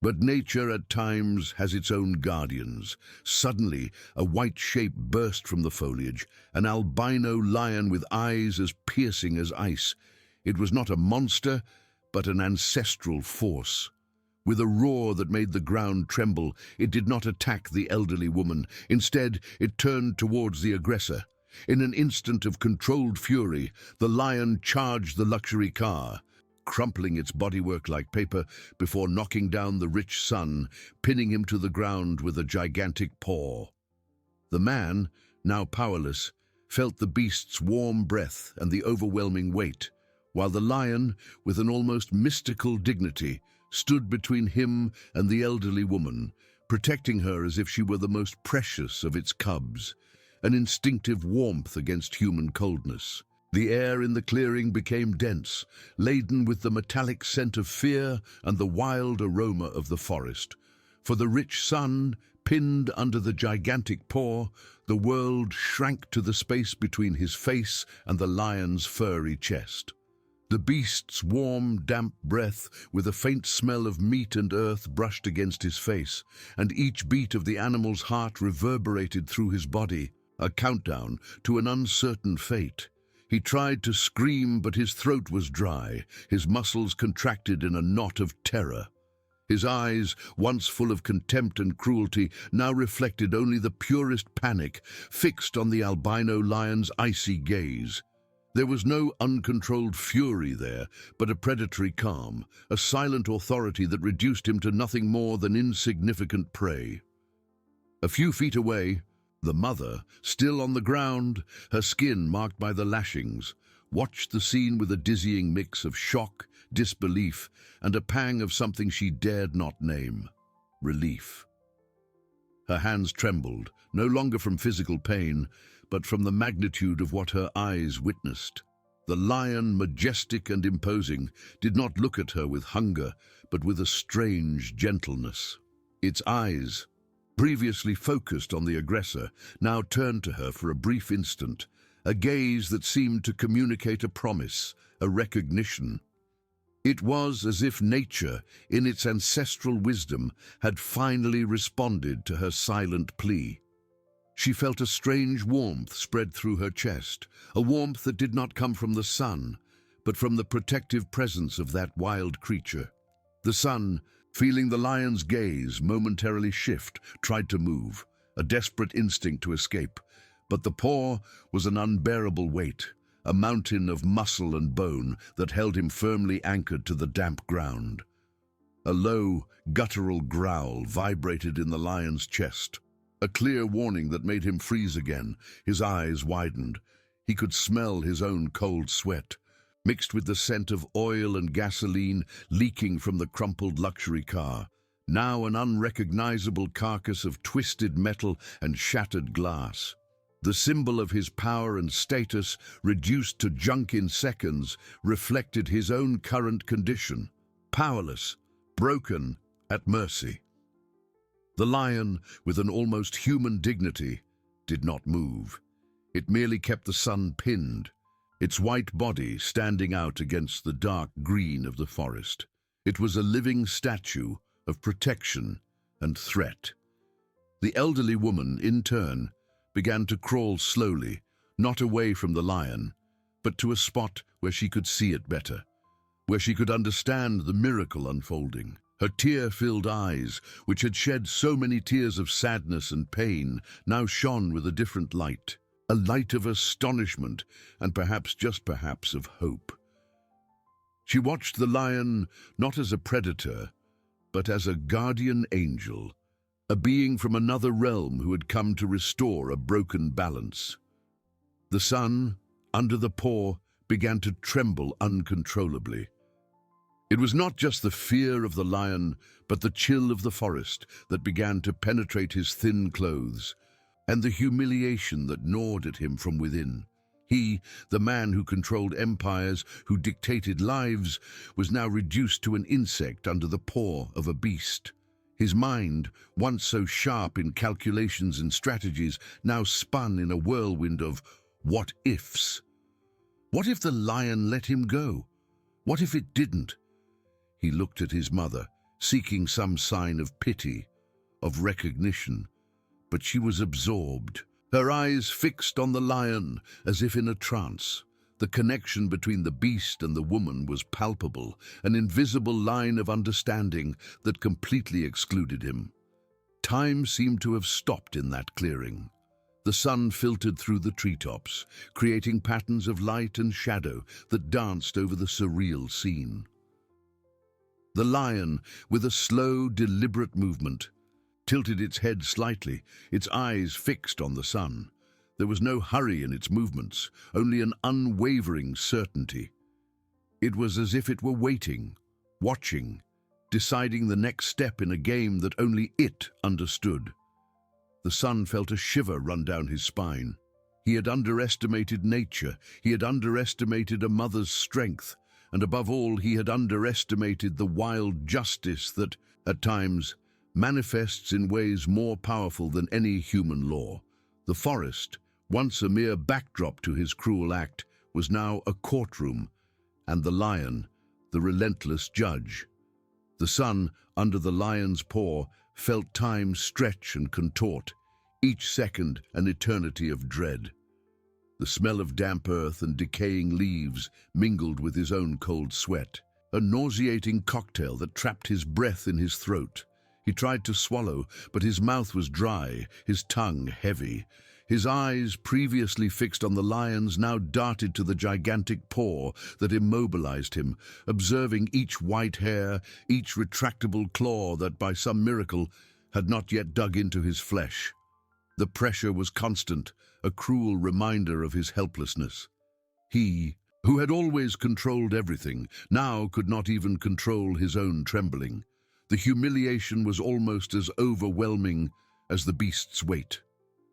But nature at times has its own guardians. Suddenly, a white shape burst from the foliage, an albino lion with eyes as piercing as ice. It was not a monster, but an ancestral force. With a roar that made the ground tremble, it did not attack the elderly woman. Instead, it turned towards the aggressor. In an instant of controlled fury, the lion charged the luxury car, crumpling its bodywork like paper before knocking down the rich son, pinning him to the ground with a gigantic paw. The man, now powerless, felt the beast's warm breath and the overwhelming weight, while the lion, with an almost mystical dignity, stood between him and the elderly woman, protecting her as if she were the most precious of its cubs, an instinctive warmth against human coldness. The air in the clearing became dense, laden with the metallic scent of fear and the wild aroma of the forest. For the rich sun, pinned under the gigantic paw, the world shrank to the space between his face and the lion's furry chest. The beast's warm, damp breath, with a faint smell of meat and earth, brushed against his face, and each beat of the animal's heart reverberated through his body, a countdown to an uncertain fate. He tried to scream, but his throat was dry, his muscles contracted in a knot of terror. His eyes, once full of contempt and cruelty, now reflected only the purest panic, fixed on the albino lion's icy gaze. There was no uncontrolled fury there, but a predatory calm, a silent authority that reduced him to nothing more than insignificant prey. A few feet away, the mother, still on the ground, her skin marked by the lashings, watched the scene with a dizzying mix of shock, disbelief, and a pang of something she dared not name: relief. Her hands trembled, no longer from physical pain, but from the magnitude of what her eyes witnessed. The lion, majestic and imposing, did not look at her with hunger, but with a strange gentleness. Its eyes, previously focused on the aggressor, now turned to her for a brief instant, a gaze that seemed to communicate a promise, a recognition. It was as if nature, in its ancestral wisdom, had finally responded to her silent plea. She felt a strange warmth spread through her chest, a warmth that did not come from the sun, but from the protective presence of that wild creature. The sun, feeling the lion's gaze momentarily shift, tried to move, a desperate instinct to escape, but the paw was an unbearable weight, a mountain of muscle and bone that held him firmly anchored to the damp ground. A low, guttural growl vibrated in the lion's chest, a clear warning that made him freeze again. His eyes widened. He could smell his own cold sweat, mixed with the scent of oil and gasoline leaking from the crumpled luxury car, now an unrecognizable carcass of twisted metal and shattered glass. The symbol of his power and status, reduced to junk in seconds, reflected his own current condition: powerless, broken, at mercy. The lion, with an almost human dignity, did not move. It merely kept the sun pinned, its white body standing out against the dark green of the forest. It was a living statue of protection and threat. The elderly woman, in turn, began to crawl slowly, not away from the lion, but to a spot where she could see it better, where she could understand the miracle unfolding. Her tear-filled eyes, which had shed so many tears of sadness and pain, now shone with a different light, a light of astonishment and perhaps, just perhaps, of hope. She watched the lion not as a predator, but as a guardian angel, a being from another realm who had come to restore a broken balance. The sun, under the paw, began to tremble uncontrollably. It was not just the fear of the lion, but the chill of the forest that began to penetrate his thin clothes, and the humiliation that gnawed at him from within. He, the man who controlled empires, who dictated lives, was now reduced to an insect under the paw of a beast. His mind, once so sharp in calculations and strategies, now spun in a whirlwind of what-ifs. What if the lion let him go? What if it didn't? He looked at his mother, seeking some sign of pity, of recognition, but she was absorbed, her eyes fixed on the lion as if in a trance. The connection between the beast and the woman was palpable, an invisible line of understanding that completely excluded him. Time seemed to have stopped in that clearing. The sun filtered through the treetops, creating patterns of light and shadow that danced over the surreal scene. The lion, with a slow, deliberate movement, tilted its head slightly, its eyes fixed on the sun. There was no hurry in its movements, only an unwavering certainty. It was as if it were waiting, watching, deciding the next step in a game that only it understood. The sun felt a shiver run down his spine. He had underestimated nature, he had underestimated a mother's strength, and above all, he had underestimated the wild justice that, at times, manifests in ways more powerful than any human law. The forest, once a mere backdrop to his cruel act, was now a courtroom, and the lion, the relentless judge. The sun, under the lion's paw, felt time stretch and contort, each second an eternity of dread. The smell of damp earth and decaying leaves mingled with his own cold sweat, a nauseating cocktail that trapped his breath in his throat. He tried to swallow, but his mouth was dry, his tongue heavy. His eyes, previously fixed on the lion's, now darted to the gigantic paw that immobilized him, observing each white hair, each retractable claw that, by some miracle, had not yet dug into his flesh. The pressure was constant, a cruel reminder of his helplessness. He, who had always controlled everything, now could not even control his own trembling. The humiliation was almost as overwhelming as the beast's weight.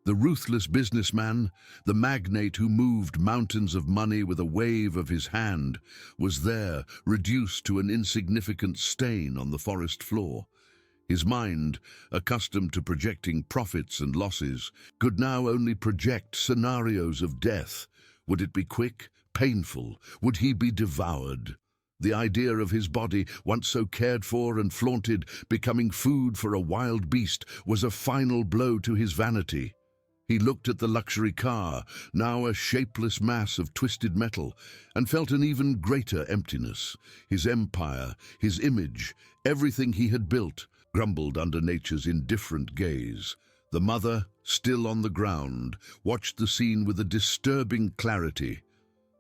The ruthless businessman, the magnate who moved mountains of money with a wave of his hand, was there, reduced to an insignificant stain on the forest floor. His mind, accustomed to projecting profits and losses, could now only project scenarios of death. Would it be quick, painful? Would he be devoured? The idea of his body, once so cared for and flaunted, becoming food for a wild beast, was a final blow to his vanity. He looked at the luxury car, now a shapeless mass of twisted metal, and felt an even greater emptiness. His empire, his image, everything he had built, grumbled under nature's indifferent gaze. The mother, still on the ground, watched the scene with a disturbing clarity.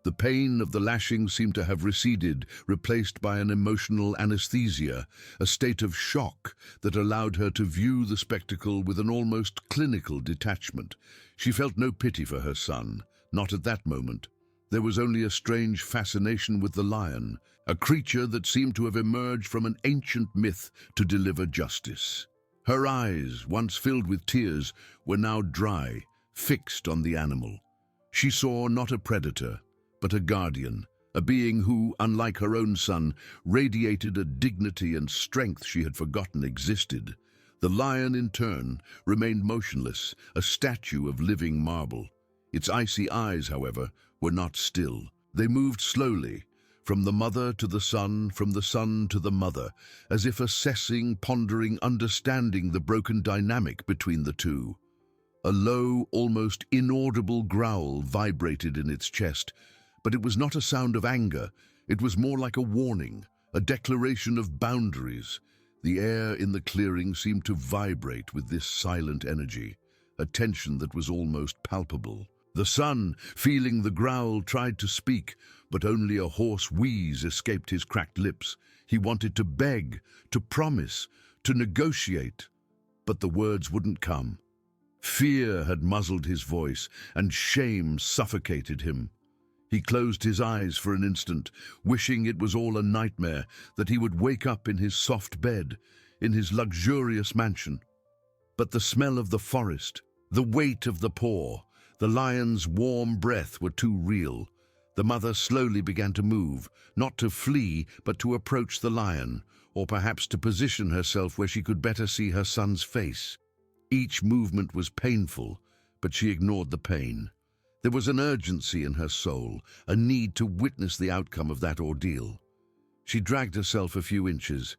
The pain of the lashing seemed to have receded, replaced by an emotional anesthesia, a state of shock that allowed her to view the spectacle with an almost clinical detachment. She felt no pity for her son, not at that moment. There was only a strange fascination with the lion, a creature that seemed to have emerged from an ancient myth to deliver justice. Her eyes, once filled with tears, were now dry, fixed on the animal. She saw not a predator, but a guardian, a being who, unlike her own son, radiated a dignity and strength she had forgotten existed. The lion, in turn, remained motionless, a statue of living marble. Its icy eyes, however, were not still. They moved slowly, from the mother to the son, from the son to the mother, as if assessing, pondering, understanding the broken dynamic between the two. A low, almost inaudible growl vibrated in its chest, but it was not a sound of anger. It was more like a warning, a declaration of boundaries. The air in the clearing seemed to vibrate with this silent energy, a tension that was almost palpable. The son, feeling the growl, tried to speak, but only a hoarse wheeze escaped his cracked lips. He wanted to beg, to promise, to negotiate, but the words wouldn't come. Fear had muzzled his voice, and shame suffocated him. He closed his eyes for an instant, wishing it was all a nightmare, that he would wake up in his soft bed, in his luxurious mansion. But the smell of the forest, the weight of the paw, the lion's warm breath were too real. The mother slowly began to move, not to flee, but to approach the lion, or perhaps to position herself where she could better see her son's face. Each movement was painful, but she ignored the pain. There was an urgency in her soul, a need to witness the outcome of that ordeal. She dragged herself a few inches,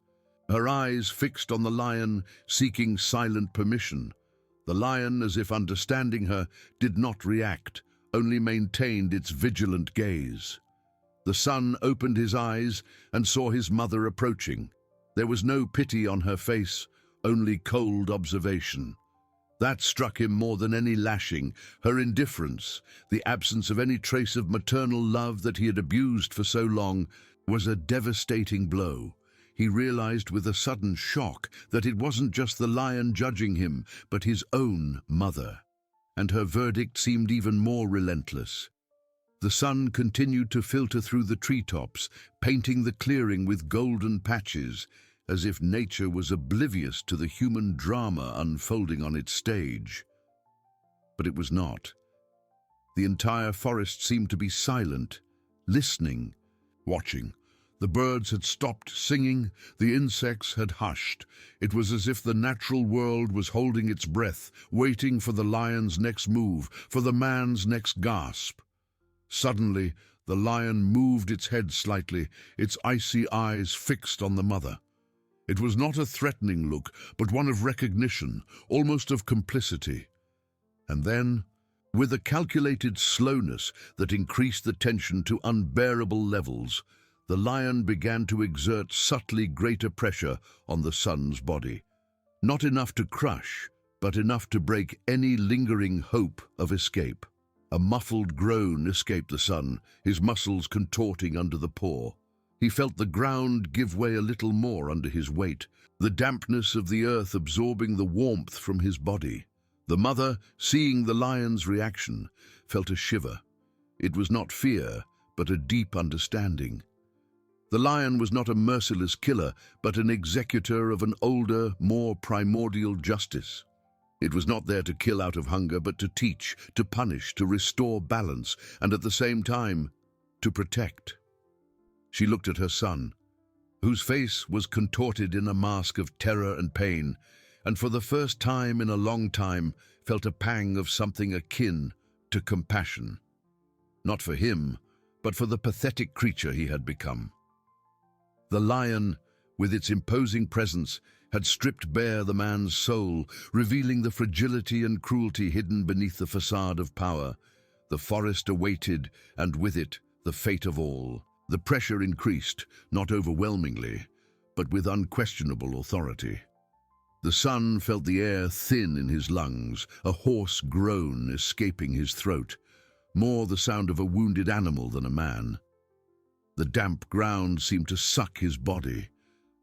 her eyes fixed on the lion, seeking silent permission. The lion, as if understanding her, did not react, only maintained its vigilant gaze. The son opened his eyes and saw his mother approaching. There was no pity on her face, only cold observation. That struck him more than any lashing, her indifference, the absence of any trace of maternal love that he had abused for so long, was a devastating blow. He realized with a sudden shock that it wasn't just the lion judging him, but his own mother. And her verdict seemed even more relentless. The sun continued to filter through the treetops, painting the clearing with golden patches, as if nature was oblivious to the human drama unfolding on its stage. But it was not. The entire forest seemed to be silent, listening, watching. The birds had stopped singing, the insects had hushed. It was as if the natural world was holding its breath, waiting for the lion's next move, for the man's next gasp. Suddenly, the lion moved its head slightly, its icy eyes fixed on the mother. It was not a threatening look, but one of recognition, almost of complicity. And then, with a calculated slowness that increased the tension to unbearable levels, the lion began to exert subtly greater pressure on the son's body. Not enough to crush, but enough to break any lingering hope of escape. A muffled groan escaped the son, his muscles contorting under the paw. He felt the ground give way a little more under his weight, the dampness of the earth absorbing the warmth from his body. The mother, seeing the lion's reaction, felt a shiver. It was not fear, but a deep understanding. The lion was not a merciless killer, but an executor of an older, more primordial justice. It was not there to kill out of hunger, but to teach, to punish, to restore balance, and at the same time, to protect. She looked at her son, whose face was contorted in a mask of terror and pain, and for the first time in a long time felt a pang of something akin to compassion. Not for him, but for the pathetic creature he had become. The lion, with its imposing presence, had stripped bare the man's soul, revealing the fragility and cruelty hidden beneath the facade of power. The forest awaited, and with it, the fate of all. The pressure increased, not overwhelmingly, but with unquestionable authority. The son felt the air thin in his lungs, a hoarse groan escaping his throat, more the sound of a wounded animal than a man. The damp ground seemed to suck his body,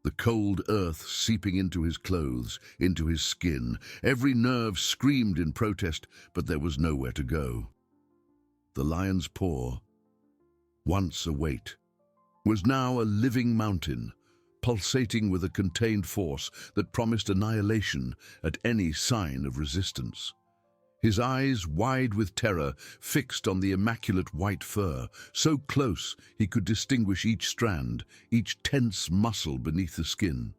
the cold earth seeping into his clothes, into his skin. Every nerve screamed in protest, but there was nowhere to go. The lion's paw, once a weight, was now a living mountain, pulsating with a contained force that promised annihilation at any sign of resistance. His eyes, wide with terror, fixed on the immaculate white fur, so close he could distinguish each strand, each tense muscle beneath the skin.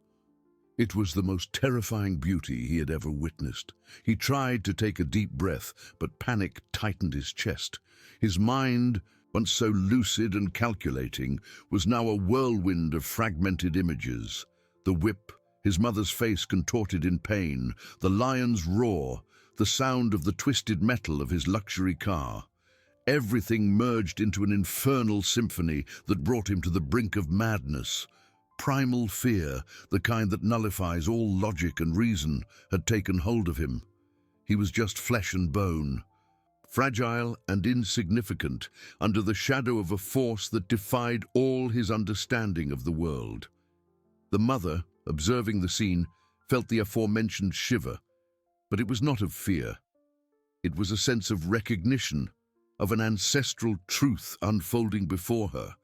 It was the most terrifying beauty he had ever witnessed. He tried to take a deep breath, but panic tightened his chest. His mind, once so lucid and calculating, was now a whirlwind of fragmented images. The whip, his mother's face contorted in pain, the lion's roar, the sound of the twisted metal of his luxury car. Everything merged into an infernal symphony that brought him to the brink of madness. Primal fear, the kind that nullifies all logic and reason, had taken hold of him. He was just flesh and bone, fragile and insignificant under the shadow of a force that defied all his understanding of the world. The mother, observing the scene, felt the aforementioned shiver, but it was not of fear. It was a sense of recognition, of an ancestral truth unfolding before her.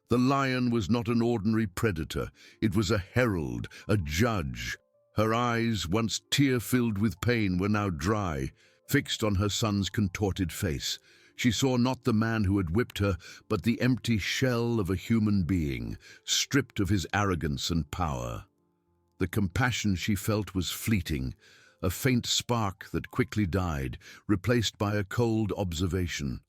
The lion was not an ordinary predator. It was a herald, a judge. Her eyes, once tear-filled with pain, were now dry, fixed on her son's contorted face. She saw not the man who had whipped her, but the empty shell of a human being, stripped of his arrogance and power. The compassion she felt was fleeting, a faint spark that quickly died, replaced by a cold observation.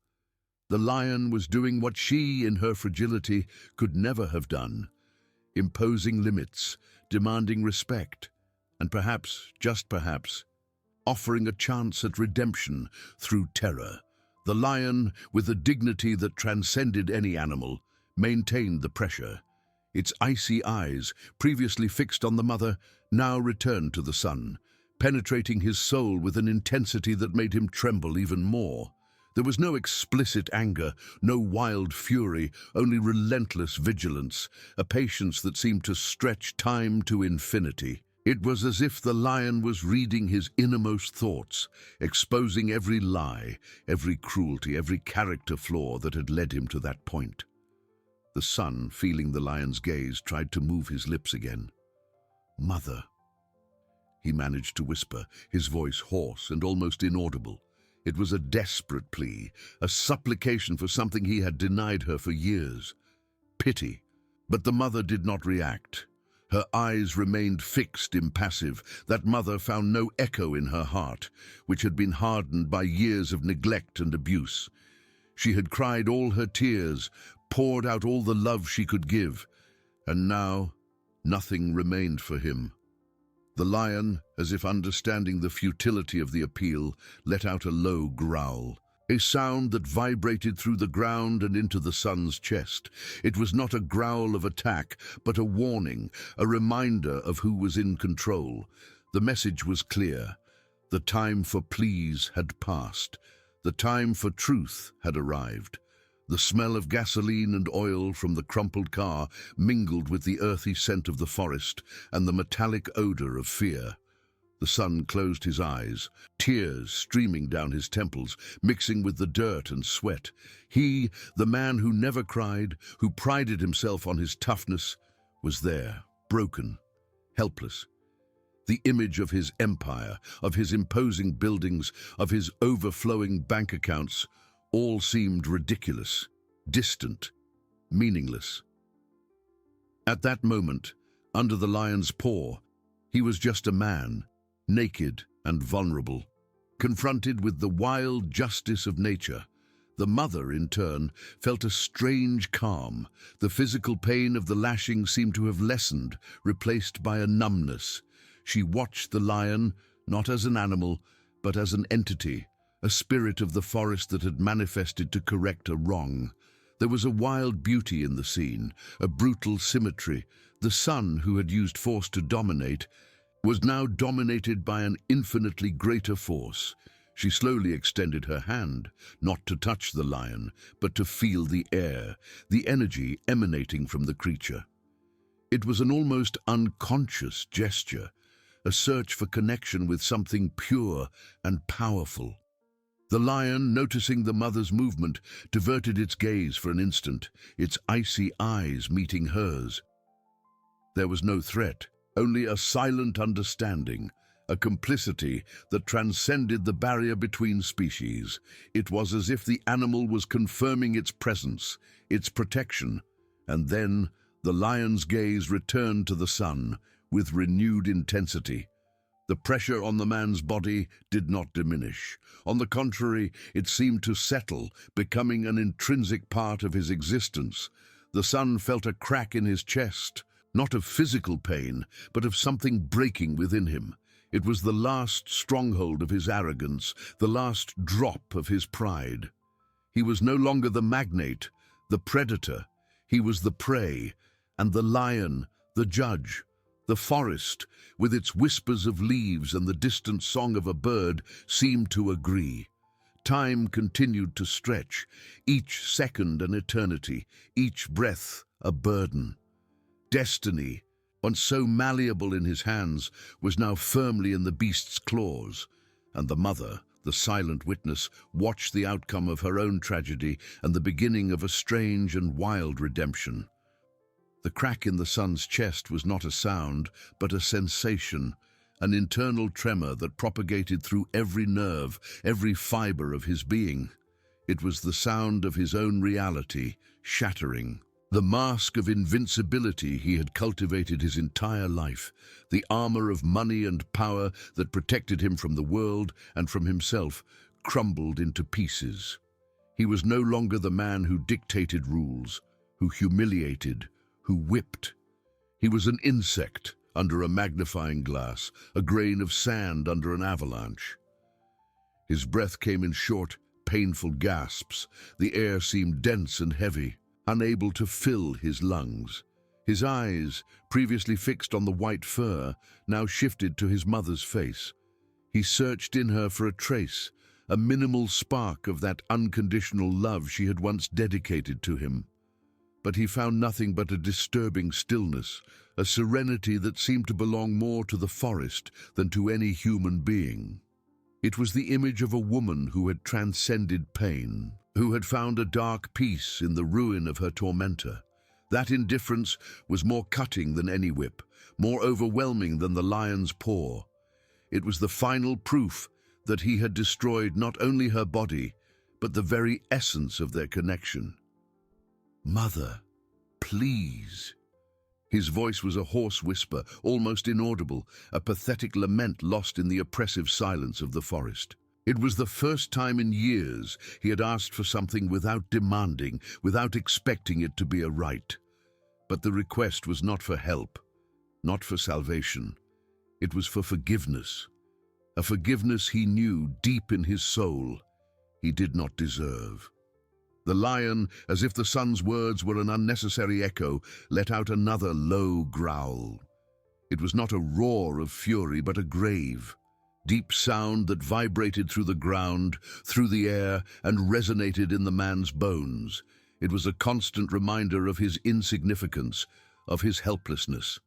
The lion was doing what she, in her fragility, could never have done, imposing limits, demanding respect, and perhaps, just perhaps, offering a chance at redemption through terror. The lion, with a dignity that transcended any animal, maintained the pressure. Its icy eyes, previously fixed on the mother, now returned to the son, penetrating his soul with an intensity that made him tremble even more. There was no explicit anger, no wild fury, only relentless vigilance, a patience that seemed to stretch time to infinity. It was as if the lion was reading his innermost thoughts, exposing every lie, every cruelty, every character flaw that had led him to that point. The son, feeling the lion's gaze, tried to move his lips again. "Mother," he managed to whisper, his voice hoarse and almost inaudible. It was a desperate plea, a supplication for something he had denied her for years. Pity. But the mother did not react. Her eyes remained fixed, impassive. That mother found no echo in her heart, which had been hardened by years of neglect and abuse. She had cried all her tears, poured out all the love she could give, and now nothing remained for him. The lion, as if understanding the futility of the appeal, let out a low growl, a sound that vibrated through the ground and into the son's chest. It was not a growl of attack, but a warning, a reminder of who was in control. The message was clear. The time for pleas had passed. The time for truth had arrived. The smell of gasoline and oil from the crumpled car mingled with the earthy scent of the forest and the metallic odor of fear. The son closed his eyes, tears streaming down his temples, mixing with the dirt and sweat. He, the man who never cried, who prided himself on his toughness, was there, broken, helpless. The image of his empire, of his imposing buildings, of his overflowing bank accounts, all seemed ridiculous, distant, meaningless. At that moment, under the lion's paw, he was just a man, naked and vulnerable, confronted with the wild justice of nature. The mother, in turn, felt a strange calm. The physical pain of the lashing seemed to have lessened, replaced by a numbness. She watched the lion, not as an animal, but as an entity, a spirit of the forest that had manifested to correct a wrong. There was a wild beauty in the scene, a brutal symmetry. The son, who had used force to dominate, was now dominated by an infinitely greater force. She slowly extended her hand, not to touch the lion, but to feel the air, the energy emanating from the creature. It was an almost unconscious gesture, a search for connection with something pure and powerful. The lion, noticing the mother's movement, diverted its gaze for an instant, its icy eyes meeting hers. There was no threat, only a silent understanding, a complicity that transcended the barrier between species. It was as if the animal was confirming its presence, its protection, and then the lion's gaze returned to the son with renewed intensity. The pressure on the man's body did not diminish. On the contrary, it seemed to settle, becoming an intrinsic part of his existence. The son felt a crack in his chest, not of physical pain, but of something breaking within him. It was the last stronghold of his arrogance, the last drop of his pride. He was no longer the magnate, the predator. He was the prey, and the lion, the judge. The forest, with its whispers of leaves and the distant song of a bird, seemed to agree. Time continued to stretch, each second an eternity, each breath a burden. Destiny, once so malleable in his hands, was now firmly in the beast's claws, and the mother, the silent witness, watched the outcome of her own tragedy and the beginning of a strange and wild redemption. The crack in the son's chest was not a sound, but a sensation, an internal tremor that propagated through every nerve, every fiber of his being. It was the sound of his own reality, shattering. The mask of invincibility he had cultivated his entire life, the armor of money and power that protected him from the world and from himself, crumbled into pieces. He was no longer the man who dictated rules, who humiliated, who whipped. He was an insect, under a magnifying glass, a grain of sand under an avalanche. His breath came in short, painful gasps. The air seemed dense and heavy, unable to fill his lungs. His eyes, previously fixed on the white fur, now shifted to his mother's face. He searched in her for a trace, a minimal spark of that unconditional love she had once dedicated to him. But he found nothing but a disturbing stillness, a serenity that seemed to belong more to the forest than to any human being. It was the image of a woman who had transcended pain, who had found a dark peace in the ruin of her tormentor. That indifference was more cutting than any whip, more overwhelming than the lion's paw. It was the final proof that he had destroyed not only her body, but the very essence of their connection. "Mother, please." His voice was a hoarse whisper, almost inaudible, a pathetic lament lost in the oppressive silence of the forest. It was the first time in years he had asked for something without demanding, without expecting it to be a right. But the request was not for help, not for salvation. It was for forgiveness, a forgiveness he knew deep in his soul he did not deserve. The lion, as if the son's words were an unnecessary echo, let out another low growl. It was not a roar of fury, but a grave, deep sound that vibrated through the ground, through the air, and resonated in the man's bones. It was a constant reminder of his insignificance, of his helplessness.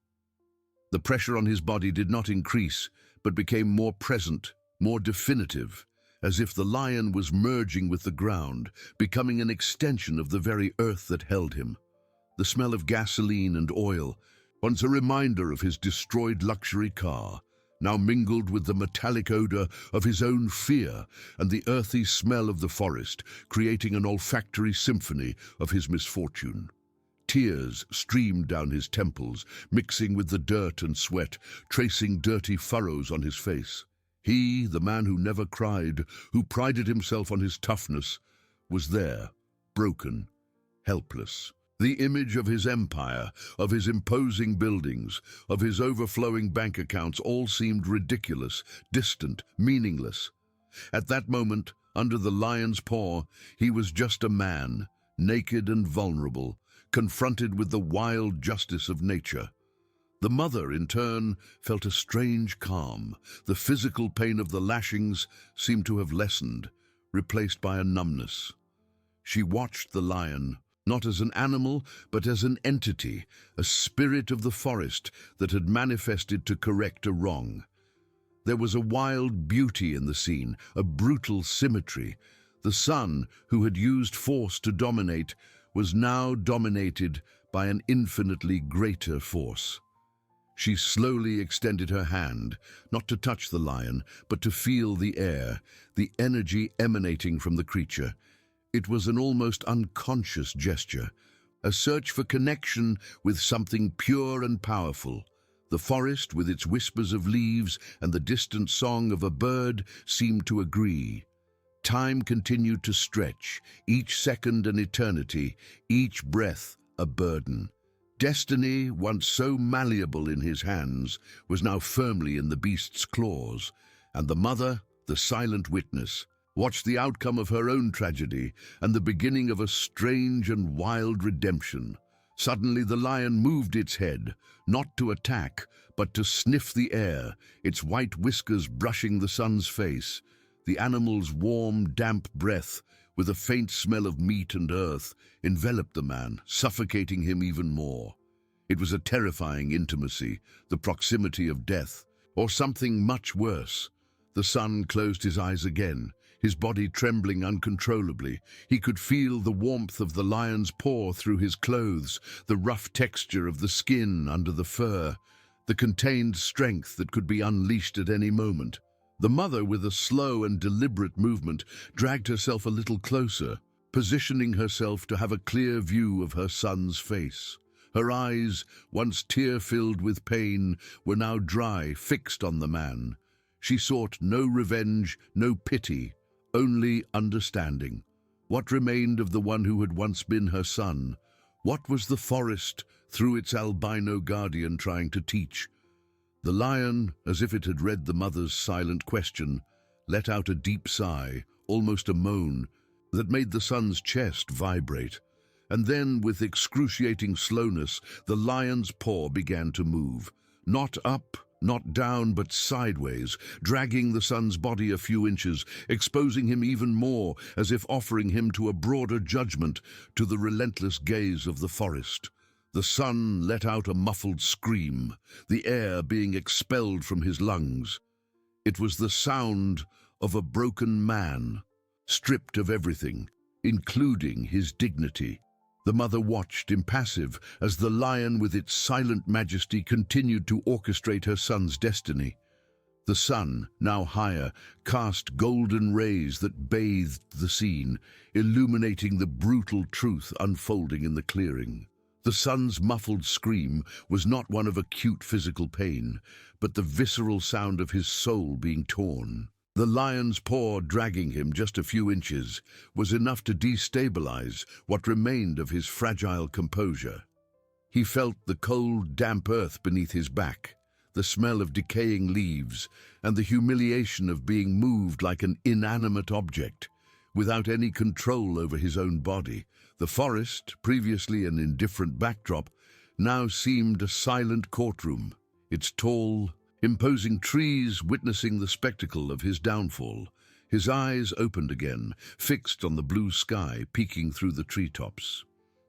The pressure on his body did not increase, but became more present, more definitive, as if the lion was merging with the ground, becoming an extension of the very earth that held him. The smell of gasoline and oil, once a reminder of his destroyed luxury car, now mingled with the metallic odor of his own fear and the earthy smell of the forest, creating an olfactory symphony of his misfortune. Tears streamed down his temples, mixing with the dirt and sweat, tracing dirty furrows on his face. He, the man who never cried, who prided himself on his toughness, was there, broken, helpless. The image of his empire, of his imposing buildings, of his overflowing bank accounts all seemed ridiculous, distant, meaningless. At that moment, under the lion's paw, he was just a man, naked and vulnerable, confronted with the wild justice of nature. The mother, in turn, felt a strange calm. The physical pain of the lashings seemed to have lessened, replaced by a numbness. She watched the lion, not as an animal, but as an entity, a spirit of the forest that had manifested to correct a wrong. There was a wild beauty in the scene, a brutal symmetry. The son, who had used force to dominate, was now dominated by an infinitely greater force. She slowly extended her hand, not to touch the lion, but to feel the air, the energy emanating from the creature. It was an almost unconscious gesture, a search for connection with something pure and powerful. The forest, with its whispers of leaves and the distant song of a bird, seemed to agree. Time continued to stretch, each second an eternity, each breath a burden. Destiny, once so malleable in his hands, was now firmly in the beast's claws, and the mother, the silent witness, watched the outcome of her own tragedy and the beginning of a strange and wild redemption. Suddenly the lion moved its head, not to attack, but to sniff the air, its white whiskers brushing the sun's face. The animal's warm, damp breath, with a faint smell of meat and earth, enveloped the man, suffocating him even more. It was a terrifying intimacy, the proximity of death, or something much worse. The son closed his eyes again, his body trembling uncontrollably. He could feel the warmth of the lion's paw through his clothes, the rough texture of the skin under the fur, the contained strength that could be unleashed at any moment. The mother, with a slow and deliberate movement, dragged herself a little closer, positioning herself to have a clear view of her son's face. Her eyes, once tear-filled with pain, were now dry, fixed on the man. She sought no revenge, no pity, only understanding. What remained of the one who had once been her son? What was the forest, through its albino guardian, trying to teach? The lion, as if it had read the mother's silent question, let out a deep sigh, almost a moan, that made the son's chest vibrate. And then, with excruciating slowness, the lion's paw began to move. Not up, not down, but sideways, dragging the son's body a few inches, exposing him even more, as if offering him to a broader judgment, to the relentless gaze of the forest. The son let out a muffled scream, the air being expelled from his lungs. It was the sound of a broken man, stripped of everything, including his dignity. The mother watched, impassive, as the lion with its silent majesty continued to orchestrate her son's destiny. The sun, now higher, cast golden rays that bathed the scene, illuminating the brutal truth unfolding in the clearing. The son's muffled scream was not one of acute physical pain, but the visceral sound of his soul being torn. The lion's paw dragging him just a few inches was enough to destabilize what remained of his fragile composure. He felt the cold, damp earth beneath his back, the smell of decaying leaves, and the humiliation of being moved like an inanimate object, without any control over his own body. The forest, previously an indifferent backdrop, now seemed a silent courtroom, its tall, imposing trees witnessing the spectacle of his downfall. His eyes opened again, fixed on the blue sky peeking through the treetops.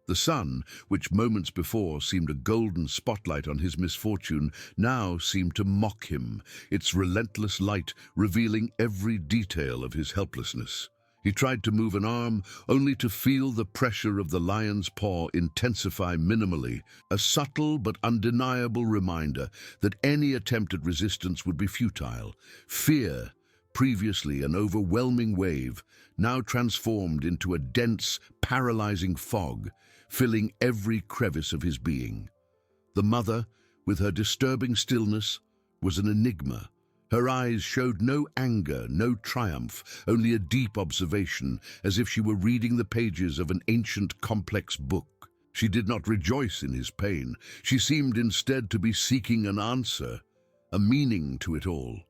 The sun, which moments before seemed a golden spotlight on his misfortune, now seemed to mock him, its relentless light revealing every detail of his helplessness. He tried to move an arm, only to feel the pressure of the lion's paw intensify minimally, a subtle but undeniable reminder that any attempt at resistance would be futile. Fear, previously an overwhelming wave, now transformed into a dense, paralyzing fog, filling every crevice of his being. The mother, with her disturbing stillness, was an enigma. Her eyes showed no anger, no triumph, only a deep observation, as if she were reading the pages of an ancient, complex book. She did not rejoice in his pain. She seemed instead to be seeking an answer, a meaning to it all.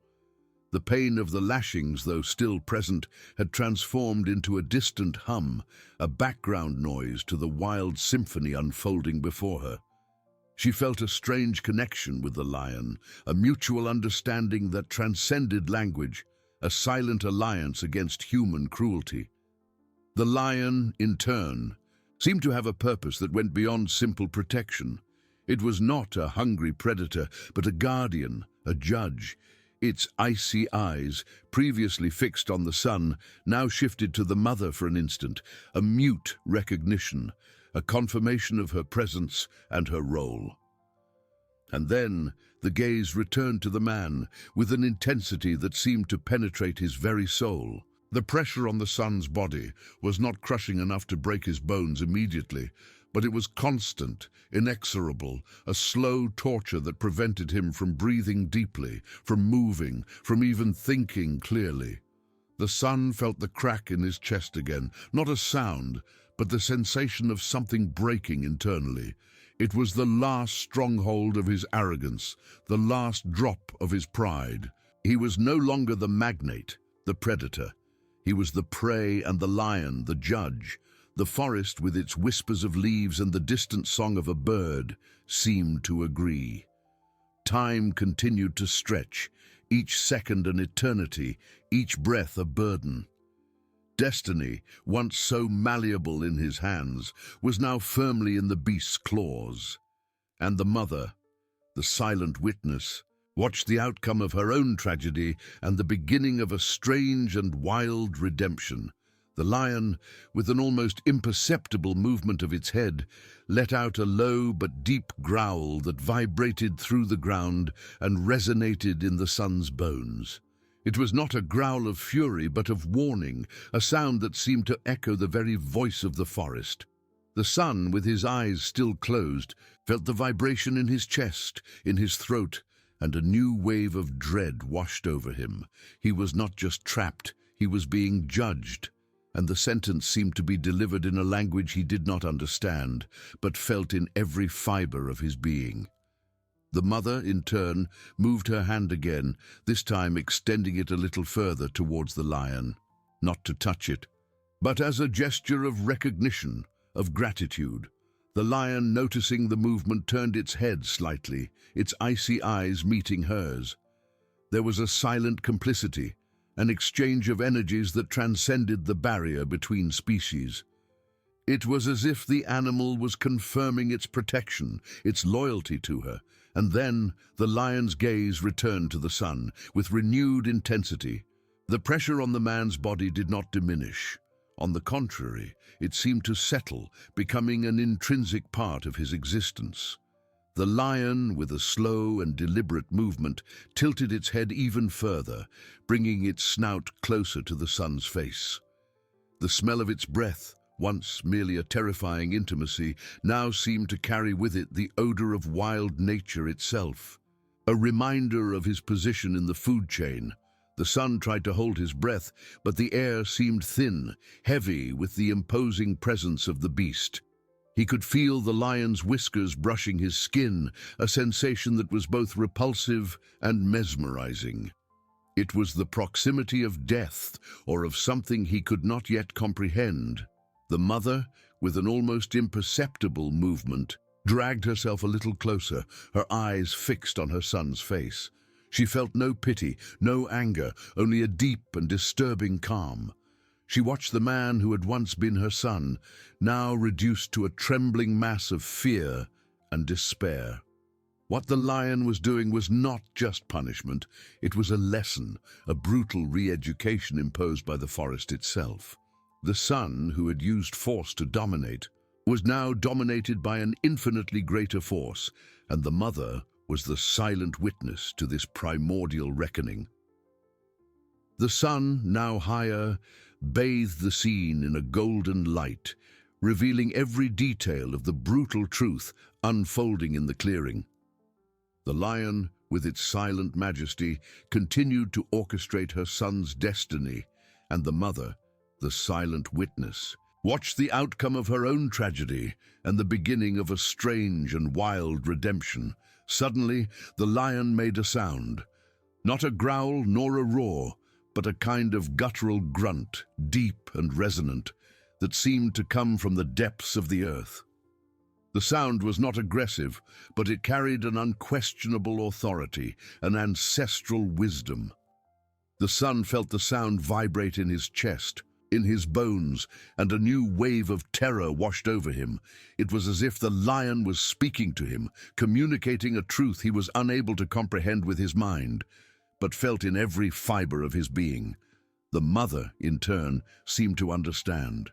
The pain of the lashings, though still present, had transformed into a distant hum, a background noise to the wild symphony unfolding before her. She felt a strange connection with the lion, a mutual understanding that transcended language, a silent alliance against human cruelty. The lion, in turn, seemed to have a purpose that went beyond simple protection. It was not a hungry predator, but a guardian, a judge. Its icy eyes, previously fixed on the son, now shifted to the mother for an instant, a mute recognition, a confirmation of her presence and her role. And then the gaze returned to the man with an intensity that seemed to penetrate his very soul. The pressure on the son's body was not crushing enough to break his bones immediately, but it was constant, inexorable, a slow torture that prevented him from breathing deeply, from moving, from even thinking clearly. The son felt the crack in his chest again, not a sound, but the sensation of something breaking internally. It was the last stronghold of his arrogance, the last drop of his pride. He was no longer the magnate, the predator. He was the prey and the lion, the judge. The forest, with its whispers of leaves and the distant song of a bird, seemed to agree. Time continued to stretch, each second an eternity, each breath a burden. Destiny, once so malleable in his hands, was now firmly in the beast's claws. And the mother, the silent witness, watched the outcome of her own tragedy and the beginning of a strange and wild redemption. The lion, with an almost imperceptible movement of its head, let out a low but deep growl that vibrated through the ground and resonated in the son's bones. It was not a growl of fury, but of warning, a sound that seemed to echo the very voice of the forest. The son, with his eyes still closed, felt the vibration in his chest, in his throat, and a new wave of dread washed over him. He was not just trapped, he was being judged, and the sentence seemed to be delivered in a language he did not understand, but felt in every fiber of his being. The mother, in turn, moved her hand again, this time extending it a little further towards the lion, not to touch it, but as a gesture of recognition, of gratitude. The lion, noticing the movement, turned its head slightly, its icy eyes meeting hers. There was a silent complicity, an exchange of energies that transcended the barrier between species. It was as if the animal was confirming its protection, its loyalty to her, and then the lion's gaze returned to the sun with renewed intensity. The pressure on the man's body did not diminish. On the contrary, it seemed to settle, becoming an intrinsic part of his existence. The lion, with a slow and deliberate movement, tilted its head even further, bringing its snout closer to the sun's face. The smell of its breath, once merely a terrifying intimacy, now seemed to carry with it the odor of wild nature itself. A reminder of his position in the food chain. The sun tried to hold his breath, but the air seemed thin, heavy with the imposing presence of the beast. He could feel the lion's whiskers brushing his skin, a sensation that was both repulsive and mesmerizing. It was the proximity of death, or of something he could not yet comprehend. The mother, with an almost imperceptible movement, dragged herself a little closer, her eyes fixed on her son's face. She felt no pity, no anger, only a deep and disturbing calm. She watched the man who had once been her son, now reduced to a trembling mass of fear and despair. What the lion was doing was not just punishment, it was a lesson, a brutal re-education imposed by the forest itself. The son, who had used force to dominate, was now dominated by an infinitely greater force, and the mother was the silent witness to this primordial reckoning. The sun, now higher, bathed the scene in a golden light, revealing every detail of the brutal truth unfolding in the clearing. The lion, with its silent majesty, continued to orchestrate her son's destiny, and the mother, the silent witness, watched the outcome of her own tragedy and the beginning of a strange and wild redemption. Suddenly, the lion made a sound, not a growl nor a roar, but a kind of guttural grunt, deep and resonant, that seemed to come from the depths of the earth. The sound was not aggressive, but it carried an unquestionable authority, an ancestral wisdom. The son felt the sound vibrate in his chest, in his bones, and a new wave of terror washed over him. It was as if the lion was speaking to him, communicating a truth he was unable to comprehend with his mind, but felt in every fiber of his being. The mother, in turn, seemed to understand.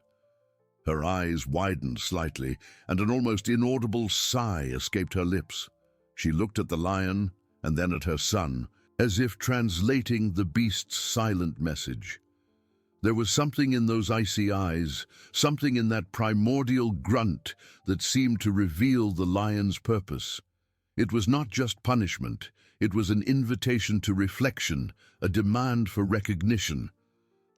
Her eyes widened slightly, and an almost inaudible sigh escaped her lips. She looked at the lion, and then at her son, as if translating the beast's silent message. There was something in those icy eyes, something in that primordial grunt that seemed to reveal the lion's purpose. It was not just punishment, it was an invitation to reflection, a demand for recognition.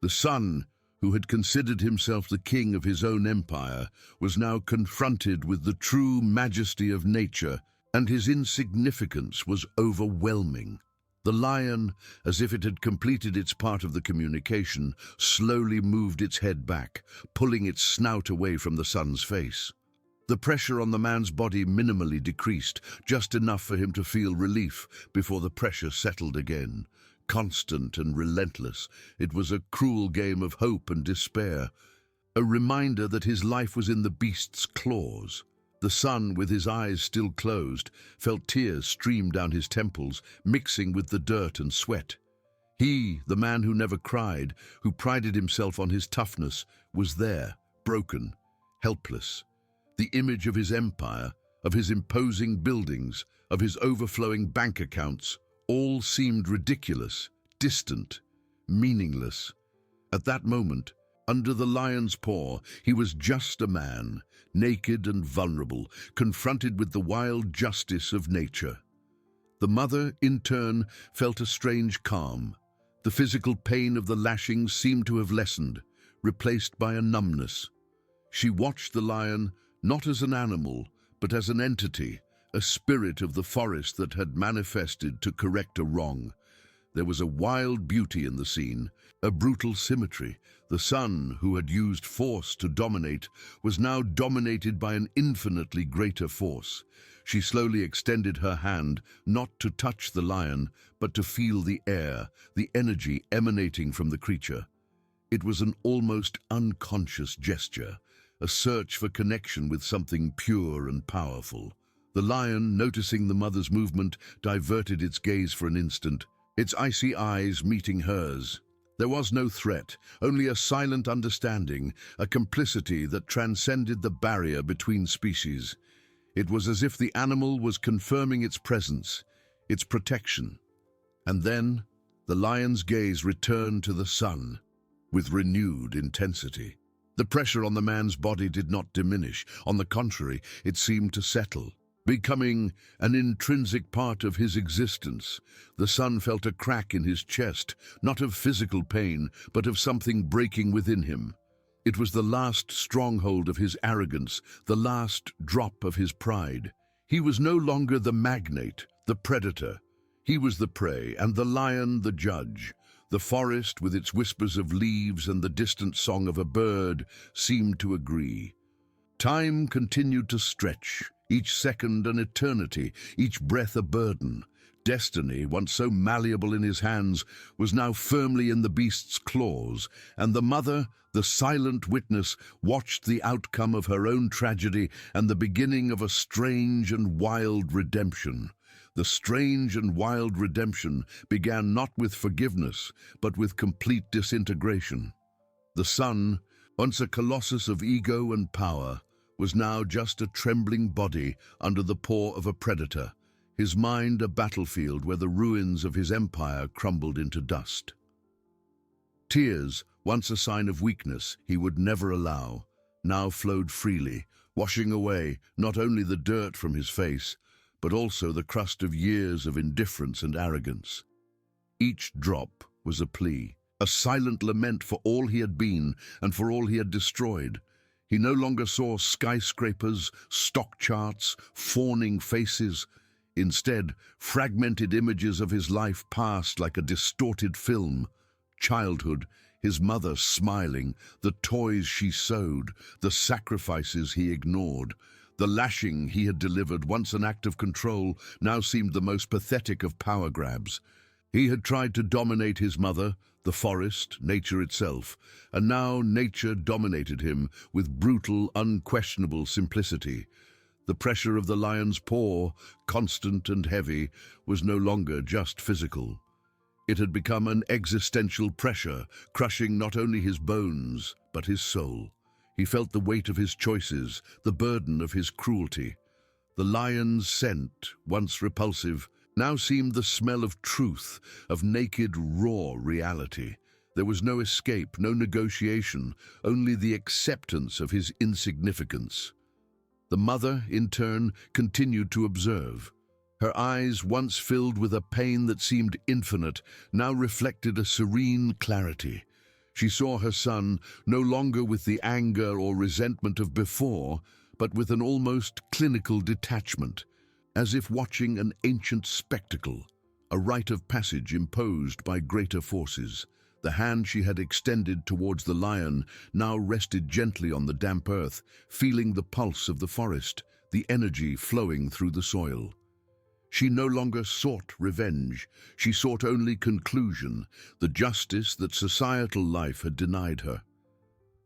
The son, who had considered himself the king of his own empire, was now confronted with the true majesty of nature, and his insignificance was overwhelming. The lion, as if it had completed its part of the communication, slowly moved its head back, pulling its snout away from the son's face. The pressure on the man's body minimally decreased, just enough for him to feel relief before the pressure settled again. Constant and relentless, it was a cruel game of hope and despair, a reminder that his life was in the beast's claws. The son, with his eyes still closed, felt tears stream down his temples, mixing with the dirt and sweat. He, the man who never cried, who prided himself on his toughness, was there, broken, helpless. The image of his empire, of his imposing buildings, of his overflowing bank accounts, all seemed ridiculous, distant, meaningless. At that moment, under the lion's paw, he was just a man, naked and vulnerable, confronted with the wild justice of nature. The mother, in turn, felt a strange calm. The physical pain of the lashings seemed to have lessened, replaced by a numbness. She watched the lion, not as an animal, but as an entity, a spirit of the forest that had manifested to correct a wrong. There was a wild beauty in the scene, a brutal symmetry. The sun, who had used force to dominate, was now dominated by an infinitely greater force. She slowly extended her hand, not to touch the lion, but to feel the air, the energy emanating from the creature. It was an almost unconscious gesture, a search for connection with something pure and powerful. The lion, noticing the mother's movement, diverted its gaze for an instant, its icy eyes meeting hers. There was no threat, only a silent understanding, a complicity that transcended the barrier between species. It was as if the animal was confirming its presence, its protection. And then, the lion's gaze returned to the sun, with renewed intensity. The pressure on the man's body did not diminish. On the contrary, it seemed to settle, becoming an intrinsic part of his existence. The sun felt a crack in his chest, not of physical pain, but of something breaking within him. It was the last stronghold of his arrogance, the last drop of his pride. He was no longer the magnate, the predator. He was the prey, and the lion the judge. The forest, with its whispers of leaves and the distant song of a bird, seemed to agree. Time continued to stretch, each second an eternity, each breath a burden. Destiny, once so malleable in his hands, was now firmly in the beast's claws, and the mother, the silent witness, watched the outcome of her own tragedy and the beginning of a strange and wild redemption. The strange and wild redemption began not with forgiveness, but with complete disintegration. The sun, once a colossus of ego and power, was now just a trembling body under the paw of a predator, his mind a battlefield where the ruins of his empire crumbled into dust. Tears, once a sign of weakness he would never allow, now flowed freely, washing away not only the dirt from his face, but also the crust of years of indifference and arrogance. Each drop was a plea, a silent lament for all he had been and for all he had destroyed. He no longer saw skyscrapers, stock charts, fawning faces. Instead, fragmented images of his life passed like a distorted film. Childhood, his mother smiling, the toys she sewed, the sacrifices he ignored. The lashing he had delivered, once an act of control, now seemed the most pathetic of power grabs. He had tried to dominate his mother, the forest, nature itself, and now nature dominated him with brutal, unquestionable simplicity. The pressure of the lion's paw, constant and heavy, was no longer just physical. It had become an existential pressure, crushing not only his bones, but his soul. He felt the weight of his choices, the burden of his cruelty. The lion's scent, once repulsive, now seemed the smell of truth, of naked, raw reality. There was no escape, no negotiation, only the acceptance of his insignificance. The mother, in turn, continued to observe. Her eyes, once filled with a pain that seemed infinite, now reflected a serene clarity. She saw her son no longer with the anger or resentment of before, but with an almost clinical detachment, as if watching an ancient spectacle, a rite of passage imposed by greater forces. The hand she had extended towards the lion now rested gently on the damp earth, feeling the pulse of the forest, the energy flowing through the soil. She no longer sought revenge. She sought only conclusion, the justice that societal life had denied her.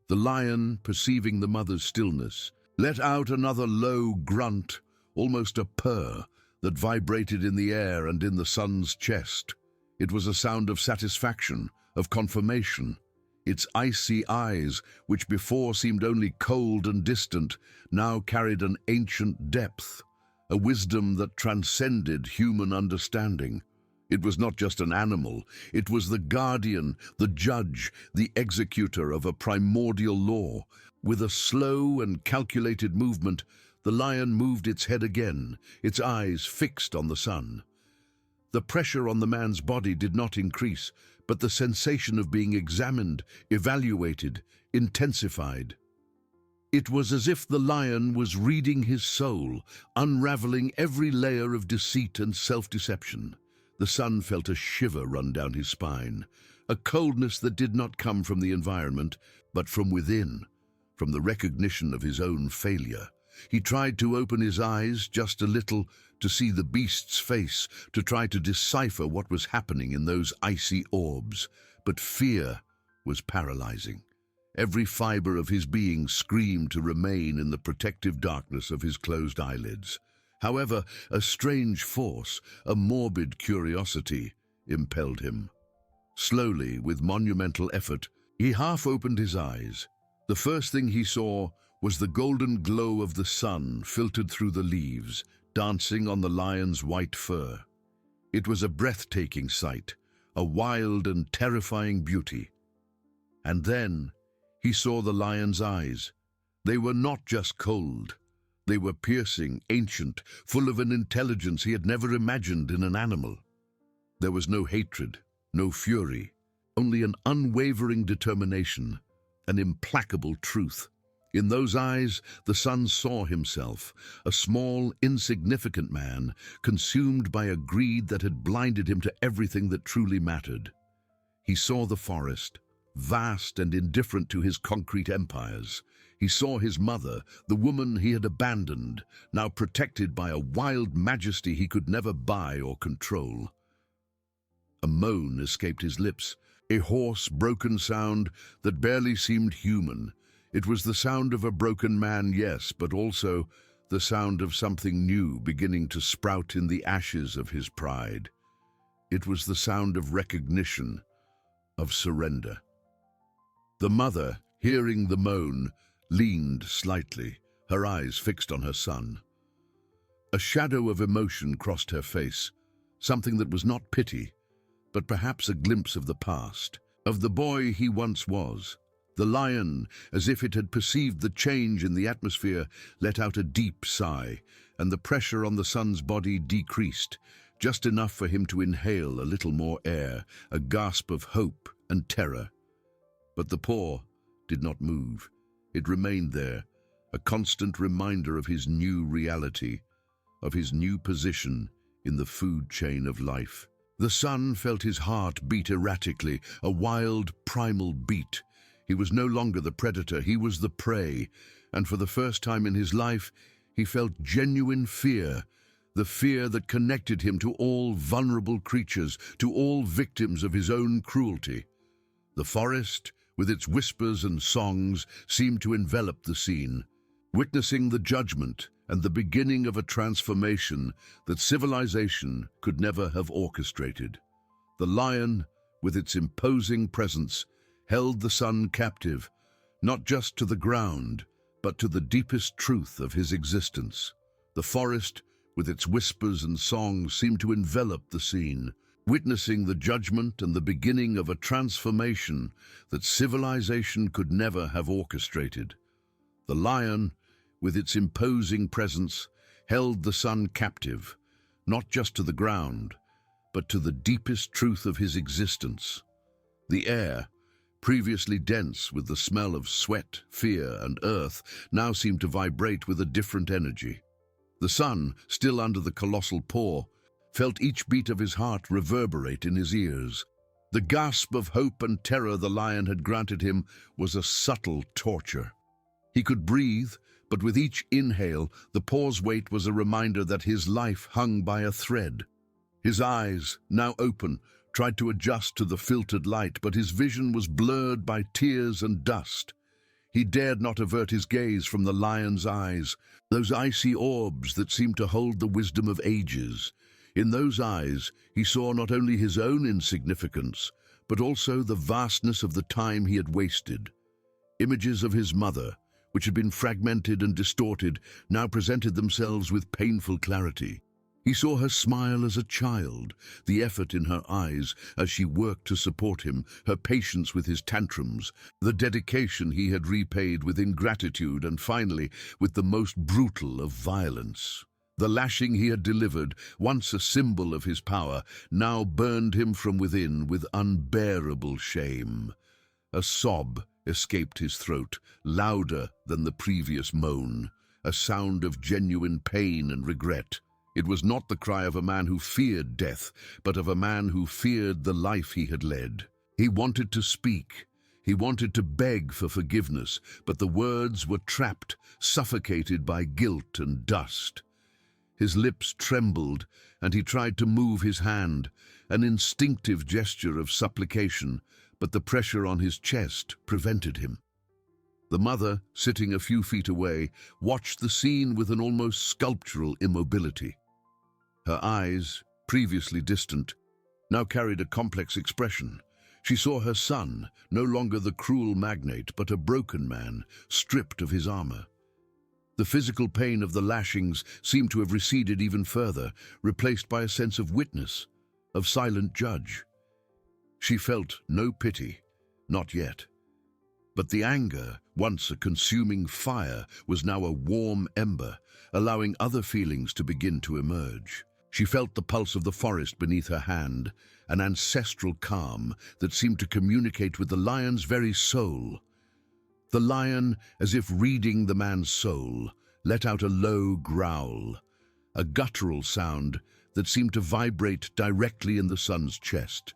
The lion, perceiving the mother's stillness, let out another low grunt, almost a purr, that vibrated in the air and in the son's chest. It was a sound of satisfaction, of confirmation. Its icy eyes, which before seemed only cold and distant, now carried an ancient depth, a wisdom that transcended human understanding. It was not just an animal, it was the guardian, the judge, the executor of a primordial law. With a slow and calculated movement, the lion moved its head again, its eyes fixed on the sun. The pressure on the man's body did not increase, but the sensation of being examined, evaluated, intensified. It was as if the lion was reading his soul, unraveling every layer of deceit and self-deception. The son felt a shiver run down his spine, a coldness that did not come from the environment, but from within, from the recognition of his own failure. He tried to open his eyes just a little, to see the beast's face, to try to decipher what was happening in those icy orbs, but fear was paralyzing. Every fiber of his being screamed to remain in the protective darkness of his closed eyelids. However, a strange force, a morbid curiosity, impelled him. Slowly, with monumental effort, he half opened his eyes. The first thing he saw was the golden glow of the sun filtered through the leaves, dancing on the lion's white fur. It was a breathtaking sight, a wild and terrifying beauty. And then he saw the lion's eyes. They were not just cold. They were piercing, ancient, full of an intelligence he had never imagined in an animal. There was no hatred, no fury, only an unwavering determination, an implacable truth. In those eyes, the son saw himself, a small, insignificant man, consumed by a greed that had blinded him to everything that truly mattered. He saw the forest, vast and indifferent to his concrete empires. He saw his mother, the woman he had abandoned, now protected by a wild majesty he could never buy or control. A moan escaped his lips, a hoarse, broken sound that barely seemed human. It was the sound of a broken man, yes, but also the sound of something new beginning to sprout in the ashes of his pride. It was the sound of recognition, of surrender. The mother, hearing the moan, leaned slightly, her eyes fixed on her son. A shadow of emotion crossed her face, something that was not pity, but perhaps a glimpse of the past, of the boy he once was. The lion, as if it had perceived the change in the atmosphere, let out a deep sigh, and the pressure on the son's body decreased, just enough for him to inhale a little more air, a gasp of hope and terror. But the paw did not move. It remained there, a constant reminder of his new reality, of his new position in the food chain of life. The son felt his heart beat erratically, a wild, primal beat. He was no longer the predator, he was the prey, and for the first time in his life, he felt genuine fear, the fear that connected him to all vulnerable creatures, to all victims of his own cruelty. The forest, with its whispers and songs, seemed to envelop the scene, witnessing the judgment and the beginning of a transformation that civilization could never have orchestrated. The lion, with its imposing presence, held the son captive, not just to the ground, but to the deepest truth of his existence. The forest, with its whispers and songs, seemed to envelop the scene, witnessing the judgment and the beginning of a transformation that civilization could never have orchestrated. The lion, with its imposing presence, held the son captive, not just to the ground, but to the deepest truth of his existence. The air, previously dense with the smell of sweat, fear, and earth, now seemed to vibrate with a different energy. The son, still under the colossal paw, felt each beat of his heart reverberate in his ears. The gasp of hope and terror the lion had granted him was a subtle torture. He could breathe, but with each inhale, the paw's weight was a reminder that his life hung by a thread. His eyes, now open, tried to adjust to the filtered light, but his vision was blurred by tears and dust. He dared not avert his gaze from the lion's eyes, those icy orbs that seemed to hold the wisdom of ages. In those eyes, he saw not only his own insignificance, but also the vastness of the time he had wasted. Images of his mother, which had been fragmented and distorted, now presented themselves with painful clarity. He saw her smile as a child, the effort in her eyes as she worked to support him, her patience with his tantrums, the dedication he had repaid with ingratitude, and finally, with the most brutal of violence. The lashing he had delivered, once a symbol of his power, now burned him from within with unbearable shame. A sob escaped his throat, louder than the previous moan, a sound of genuine pain and regret. It was not the cry of a man who feared death, but of a man who feared the life he had led. He wanted to speak. He wanted to beg for forgiveness, but the words were trapped, suffocated by guilt and dust. His lips trembled, and he tried to move his hand, an instinctive gesture of supplication, but the pressure on his chest prevented him. The mother, sitting a few feet away, watched the scene with an almost sculptural immobility. Her eyes, previously distant, now carried a complex expression. She saw her son, no longer the cruel magnate, but a broken man, stripped of his armor. The physical pain of the lashings seemed to have receded even further, replaced by a sense of witness, of silent judge. She felt no pity, not yet. But the anger, once a consuming fire, was now a warm ember, allowing other feelings to begin to emerge. She felt the pulse of the forest beneath her hand, an ancestral calm that seemed to communicate with the lion's very soul. The lion, as if reading the man's soul, let out a low growl, a guttural sound that seemed to vibrate directly in the son's chest.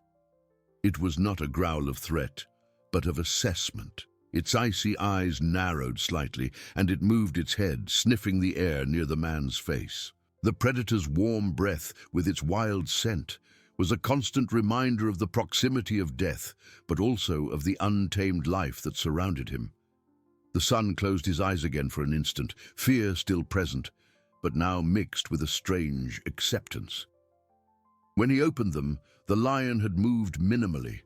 It was not a growl of threat, but of assessment. Its icy eyes narrowed slightly, and it moved its head, sniffing the air near the man's face. The predator's warm breath, with its wild scent, was a constant reminder of the proximity of death, but also of the untamed life that surrounded him. The son closed his eyes again for an instant, fear still present, but now mixed with a strange acceptance. When he opened them, the lion had moved minimally.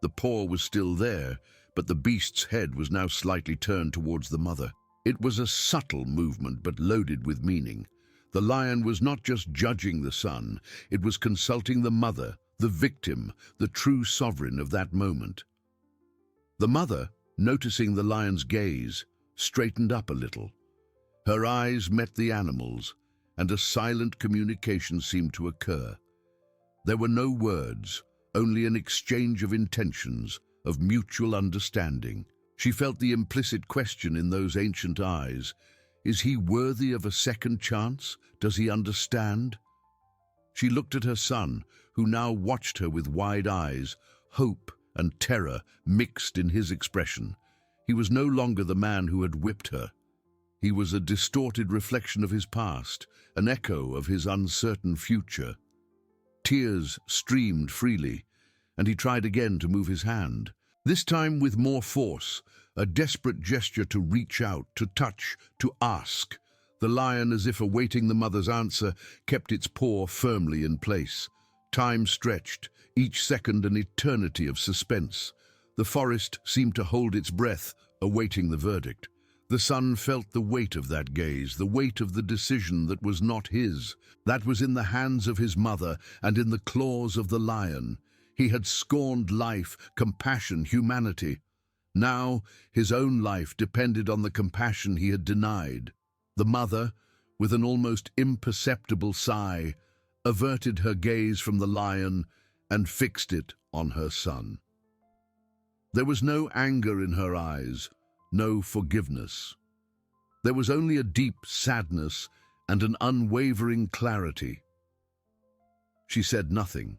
The paw was still there, but the beast's head was now slightly turned towards the mother. It was a subtle movement, but loaded with meaning. The lion was not just judging the son, it was consulting the mother, the victim, the true sovereign of that moment. The mother, noticing the lion's gaze, straightened up a little. Her eyes met the animal's, and a silent communication seemed to occur. There were no words, only an exchange of intentions, of mutual understanding. She felt the implicit question in those ancient eyes. Is he worthy of a second chance? Does he understand? She looked at her son, who now watched her with wide eyes, hope and terror mixed in his expression. He was no longer the man who had whipped her. He was a distorted reflection of his past, an echo of his uncertain future. Tears streamed freely, and he tried again to move his hand, this time with more force, a desperate gesture to reach out, to touch, to ask. The lion, as if awaiting the mother's answer, kept its paw firmly in place. Time stretched, each second an eternity of suspense. The forest seemed to hold its breath, awaiting the verdict. The son felt the weight of that gaze, the weight of the decision that was not his, that was in the hands of his mother and in the claws of the lion. He had scorned life, compassion, humanity. Now, his own life depended on the compassion he had denied. The mother, with an almost imperceptible sigh, averted her gaze from the lion and fixed it on her son. There was no anger in her eyes, no forgiveness. There was only a deep sadness and an unwavering clarity. She said nothing,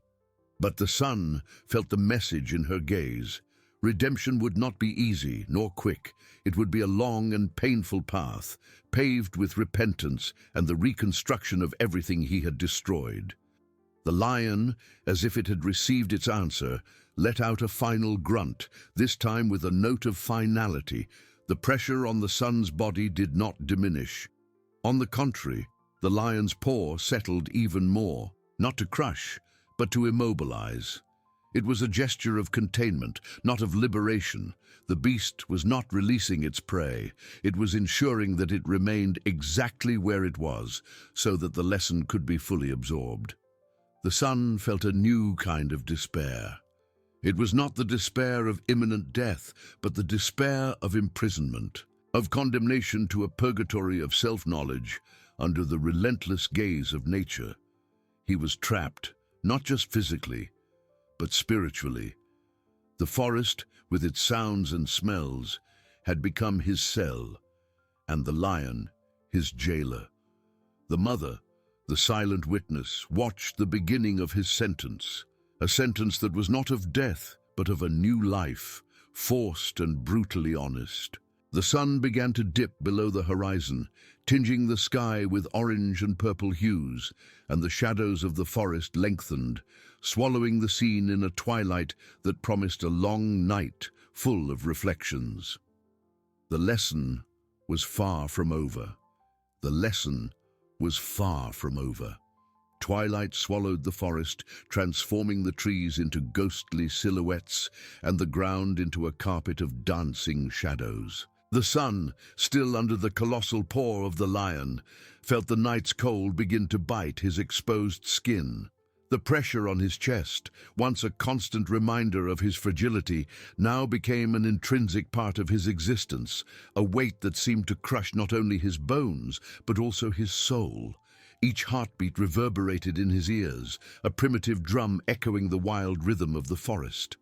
but the son felt the message in her gaze. Redemption would not be easy nor quick. It would be a long and painful path, paved with repentance and the reconstruction of everything he had destroyed. The lion, as if it had received its answer, let out a final grunt, this time with a note of finality. The pressure on the son's body did not diminish. On the contrary, the lion's paw settled even more, not to crush, but to immobilize. It was a gesture of containment, not of liberation. The beast was not releasing its prey. It was ensuring that it remained exactly where it was, so that the lesson could be fully absorbed. The son felt a new kind of despair. It was not the despair of imminent death, but the despair of imprisonment, of condemnation to a purgatory of self-knowledge under the relentless gaze of nature. He was trapped, not just physically, but spiritually. The forest, with its sounds and smells, had become his cell, and the lion, his jailer. The mother, the silent witness, watched the beginning of his sentence, a sentence that was not of death, but of a new life, forced and brutally honest. The sun began to dip below the horizon, tinging the sky with orange and purple hues, and the shadows of the forest lengthened, swallowing the scene in a twilight that promised a long night full of reflections. The lesson was far from over. The lesson was far from over. Twilight swallowed the forest, transforming the trees into ghostly silhouettes and the ground into a carpet of dancing shadows. The sun, still under the colossal paw of the lion, felt the night's cold begin to bite his exposed skin. The pressure on his chest, once a constant reminder of his fragility, now became an intrinsic part of his existence, a weight that seemed to crush not only his bones, but also his soul. Each heartbeat reverberated in his ears, a primitive drum echoing the wild rhythm of the forest.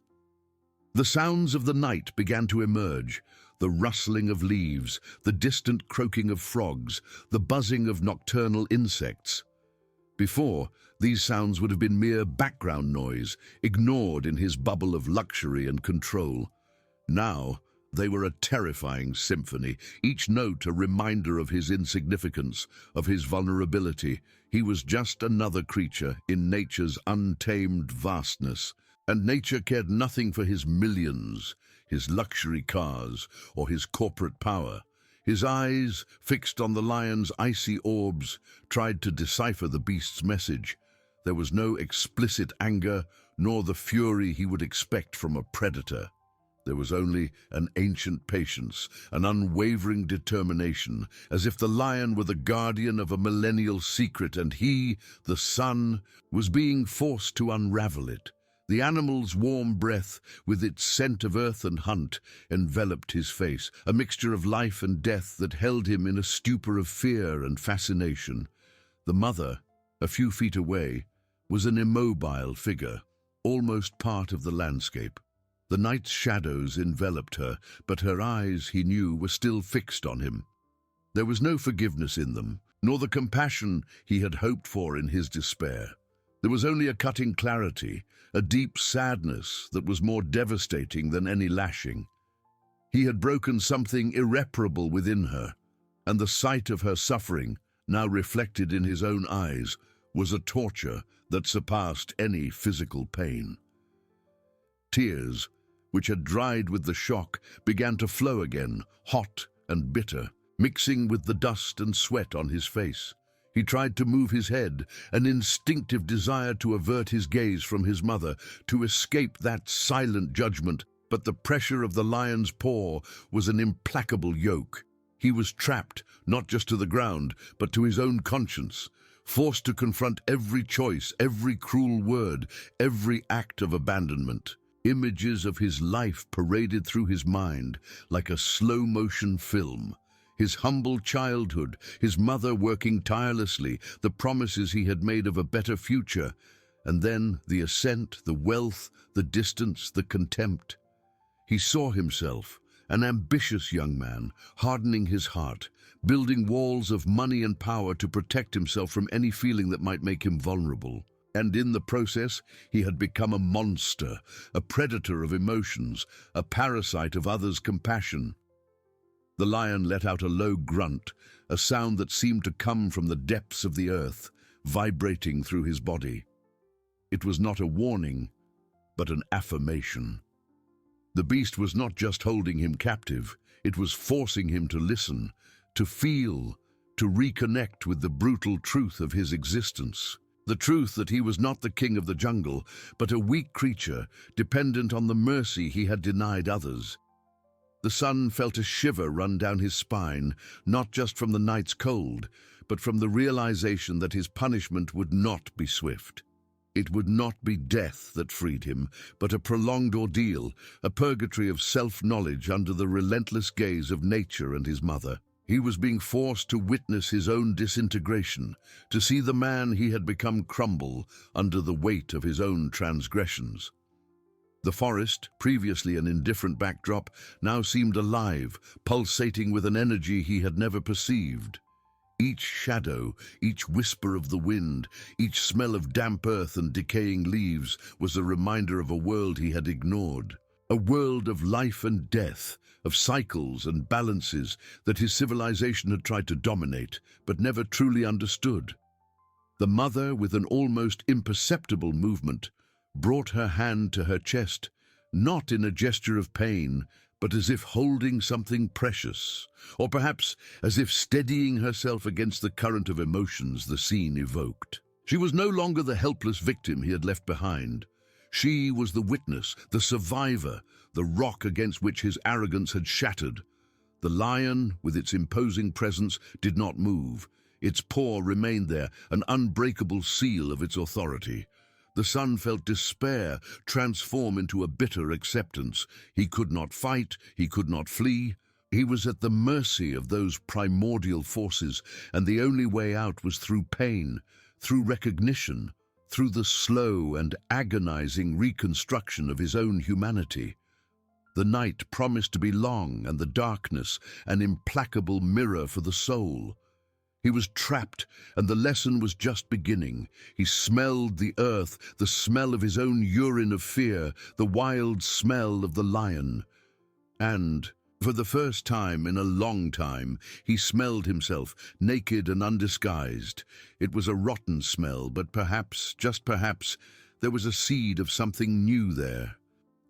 The sounds of the night began to emerge, the rustling of leaves, the distant croaking of frogs, the buzzing of nocturnal insects. Before, these sounds would have been mere background noise, ignored in his bubble of luxury and control. Now, they were a terrifying symphony, each note a reminder of his insignificance, of his vulnerability. He was just another creature in nature's untamed vastness, and nature cared nothing for his millions, his luxury cars, or his corporate power. His eyes, fixed on the lion's icy orbs, tried to decipher the beast's message. There was no explicit anger, nor the fury he would expect from a predator. There was only an ancient patience, an unwavering determination, as if the lion were the guardian of a millennial secret and he, the sun, was being forced to unravel it. The animal's warm breath, with its scent of earth and hunt, enveloped his face, a mixture of life and death that held him in a stupor of fear and fascination. The mother, a few feet away, was an immobile figure, almost part of the landscape. The night's shadows enveloped her, but her eyes, he knew, were still fixed on him. There was no forgiveness in them, nor the compassion he had hoped for in his despair. There was only a cutting clarity, a deep sadness that was more devastating than any lashing. He had broken something irreparable within her, and the sight of her suffering, now reflected in his own eyes, was a torture that surpassed any physical pain. Tears, which had dried with the shock, began to flow again, hot and bitter, mixing with the dust and sweat on his face. He tried to move his head, an instinctive desire to avert his gaze from his mother, to escape that silent judgment, but the pressure of the lion's paw was an implacable yoke. He was trapped, not just to the ground, but to his own conscience, forced to confront every choice, every cruel word, every act of abandonment. Images of his life paraded through his mind like a slow-motion film. His humble childhood, his mother working tirelessly, the promises he had made of a better future, and then the ascent, the wealth, the distance, the contempt. He saw himself, an ambitious young man, hardening his heart, building walls of money and power to protect himself from any feeling that might make him vulnerable. And in the process, he had become a monster, a predator of emotions, a parasite of others' compassion. The lion let out a low grunt, a sound that seemed to come from the depths of the earth, vibrating through his body. It was not a warning, but an affirmation. The beast was not just holding him captive, it was forcing him to listen, to feel, to reconnect with the brutal truth of his existence. The truth that he was not the king of the jungle, but a weak creature, dependent on the mercy he had denied others. The sun felt a shiver run down his spine, not just from the night's cold, but from the realization that his punishment would not be swift. It would not be death that freed him, but a prolonged ordeal, a purgatory of self-knowledge under the relentless gaze of nature and his mother. He was being forced to witness his own disintegration, to see the man he had become crumble under the weight of his own transgressions. The forest, previously an indifferent backdrop, now seemed alive, pulsating with an energy he had never perceived. Each shadow, each whisper of the wind, each smell of damp earth and decaying leaves was a reminder of a world he had ignored. A world of life and death, of cycles and balances that his civilization had tried to dominate, but never truly understood. The mother, with an almost imperceptible movement, brought her hand to her chest, not in a gesture of pain, but as if holding something precious, or perhaps as if steadying herself against the current of emotions the scene evoked. She was no longer the helpless victim he had left behind. She was the witness, the survivor, the rock against which his arrogance had shattered. The lion, with its imposing presence, did not move. Its paw remained there, an unbreakable seal of its authority. The son felt despair transform into a bitter acceptance. He could not fight, he could not flee. He was at the mercy of those primordial forces, and the only way out was through pain, through recognition, through the slow and agonizing reconstruction of his own humanity. The night promised to be long, and the darkness an implacable mirror for the soul. He was trapped, and the lesson was just beginning. He smelled the earth, the smell of his own urine of fear, the wild smell of the lion. And, for the first time in a long time, he smelled himself, naked and undisguised. It was a rotten smell, but perhaps, just perhaps, there was a seed of something new there.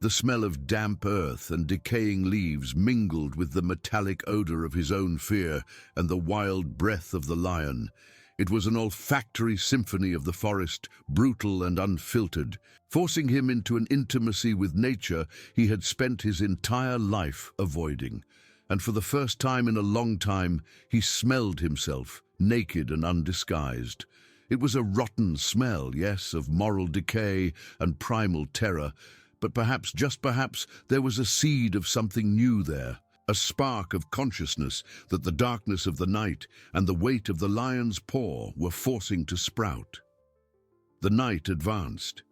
The smell of damp earth and decaying leaves mingled with the metallic odor of his own fear and the wild breath of the lion. It was an olfactory symphony of the forest, brutal and unfiltered, forcing him into an intimacy with nature he had spent his entire life avoiding. And for the first time in a long time, he smelled himself, naked and undisguised. It was a rotten smell, yes, of moral decay and primal terror, but perhaps, just perhaps, there was a seed of something new there, a spark of consciousness that the darkness of the night and the weight of the lion's paw were forcing to sprout. The night advanced,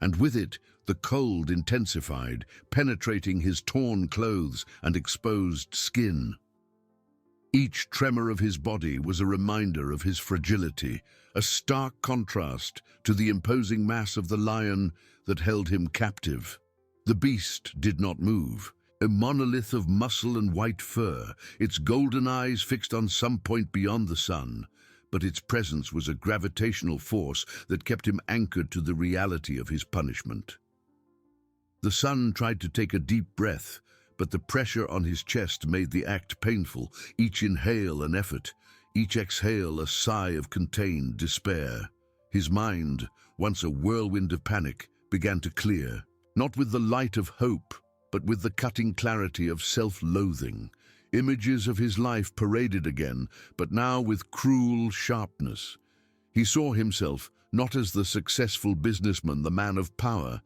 and with it the cold intensified, penetrating his torn clothes and exposed skin. Each tremor of his body was a reminder of his fragility, a stark contrast to the imposing mass of the lion that held him captive. The beast did not move, a monolith of muscle and white fur, its golden eyes fixed on some point beyond the sun, but its presence was a gravitational force that kept him anchored to the reality of his punishment. The son tried to take a deep breath, but the pressure on his chest made the act painful, each inhale an effort, each exhale a sigh of contained despair. His mind, once a whirlwind of panic, began to clear, not with the light of hope, but with the cutting clarity of self-loathing. Images of his life paraded again, but now with cruel sharpness. He saw himself not as the successful businessman, the man of power,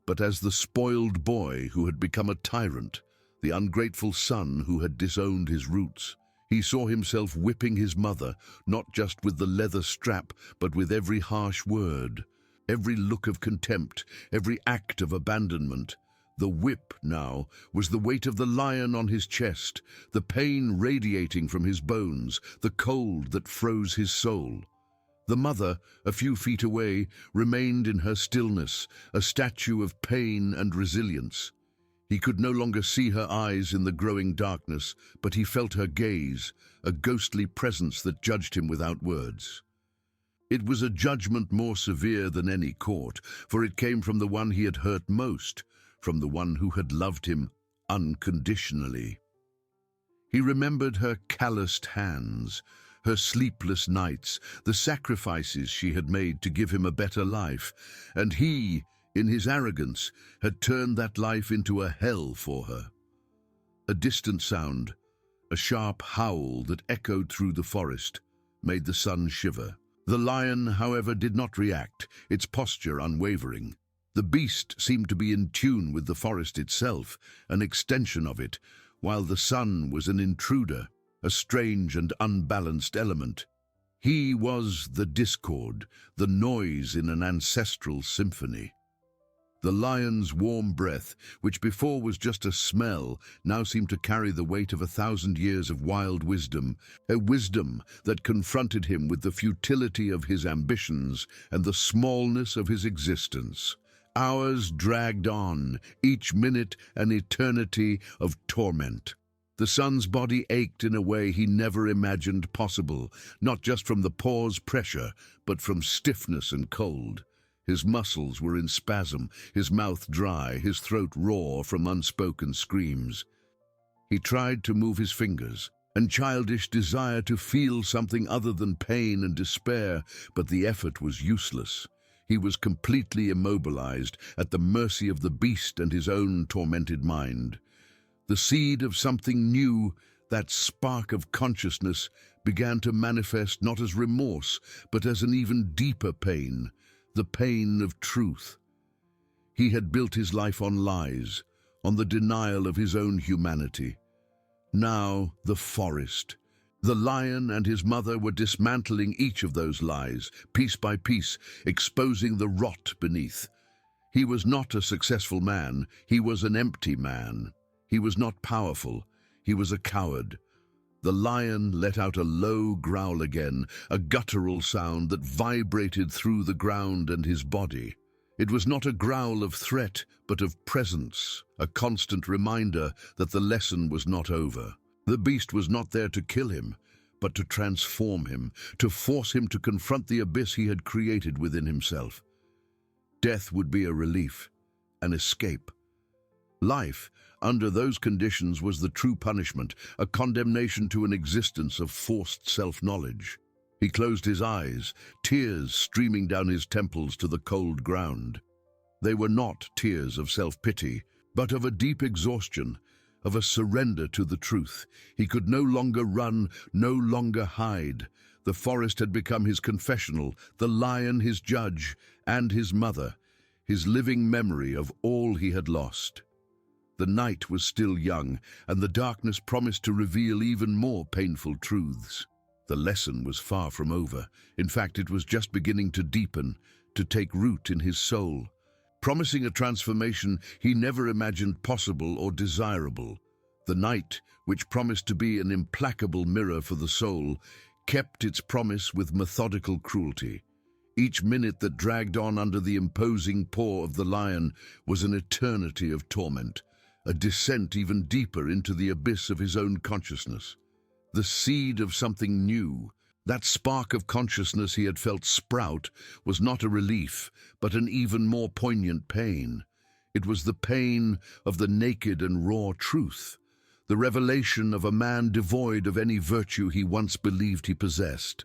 but as the spoiled boy who had become a tyrant, the ungrateful son who had disowned his roots. He saw himself whipping his mother, not just with the leather strap, but with every harsh word, every look of contempt, every act of abandonment. The whip, now, was the weight of the lion on his chest, the pain radiating from his bones, the cold that froze his soul. The mother, a few feet away, remained in her stillness, a statue of pain and resilience. He could no longer see her eyes in the growing darkness, but he felt her gaze, a ghostly presence that judged him without words. It was a judgment more severe than any court, for it came from the one he had hurt most, from the one who had loved him unconditionally. He remembered her calloused hands, her sleepless nights, the sacrifices she had made to give him a better life, and he, in his arrogance, had turned that life into a hell for her. A distant sound, a sharp howl that echoed through the forest, made the son shiver. The lion, however, did not react, its posture unwavering. The beast seemed to be in tune with the forest itself, an extension of it, while the son was an intruder, a strange and unbalanced element. He was the discord, the noise in an ancestral symphony. The lion's warm breath, which before was just a smell, now seemed to carry the weight of 1,000 years of wild wisdom, a wisdom that confronted him with the futility of his ambitions and the smallness of his existence. Hours dragged on, each minute an eternity of torment. The son's body ached in a way he never imagined possible, not just from the paw's pressure, but from stiffness and cold. His muscles were in spasm, his mouth dry, his throat raw from unspoken screams. He tried to move his fingers, and childish desire to feel something other than pain and despair, but the effort was useless. He was completely immobilized, at the mercy of the beast and his own tormented mind. The seed of something new, that spark of consciousness, began to manifest not as remorse, but as an even deeper pain, the pain of truth. He had built his life on lies, on the denial of his own humanity. Now, the forest. The lion and his mother were dismantling each of those lies, piece by piece, exposing the rot beneath. He was not a successful man, he was an empty man. He was not powerful, he was a coward. The lion let out a low growl again, a guttural sound that vibrated through the ground and his body. It was not a growl of threat, but of presence, a constant reminder that the lesson was not over. The beast was not there to kill him, but to transform him, to force him to confront the abyss he had created within himself. Death would be a relief, an escape. Life, under those conditions, was the true punishment, a condemnation to an existence of forced self-knowledge. He closed his eyes, tears streaming down his temples to the cold ground. They were not tears of self-pity, but of a deep exhaustion, of a surrender to the truth. He could no longer run, no longer hide. The forest had become his confessional, the lion his judge, and his mother, his living memory of all he had lost. The night was still young, and the darkness promised to reveal even more painful truths. The lesson was far from over. In fact, it was just beginning to deepen, to take root in his soul, promising a transformation he never imagined possible or desirable. The night, which promised to be an implacable mirror for the soul, kept its promise with methodical cruelty. Each minute that dragged on under the imposing paw of the lion was an eternity of torment, a descent even deeper into the abyss of his own consciousness. The seed of something new, that spark of consciousness he had felt sprout, was not a relief, but an even more poignant pain. It was the pain of the naked and raw truth, the revelation of a man devoid of any virtue he once believed he possessed.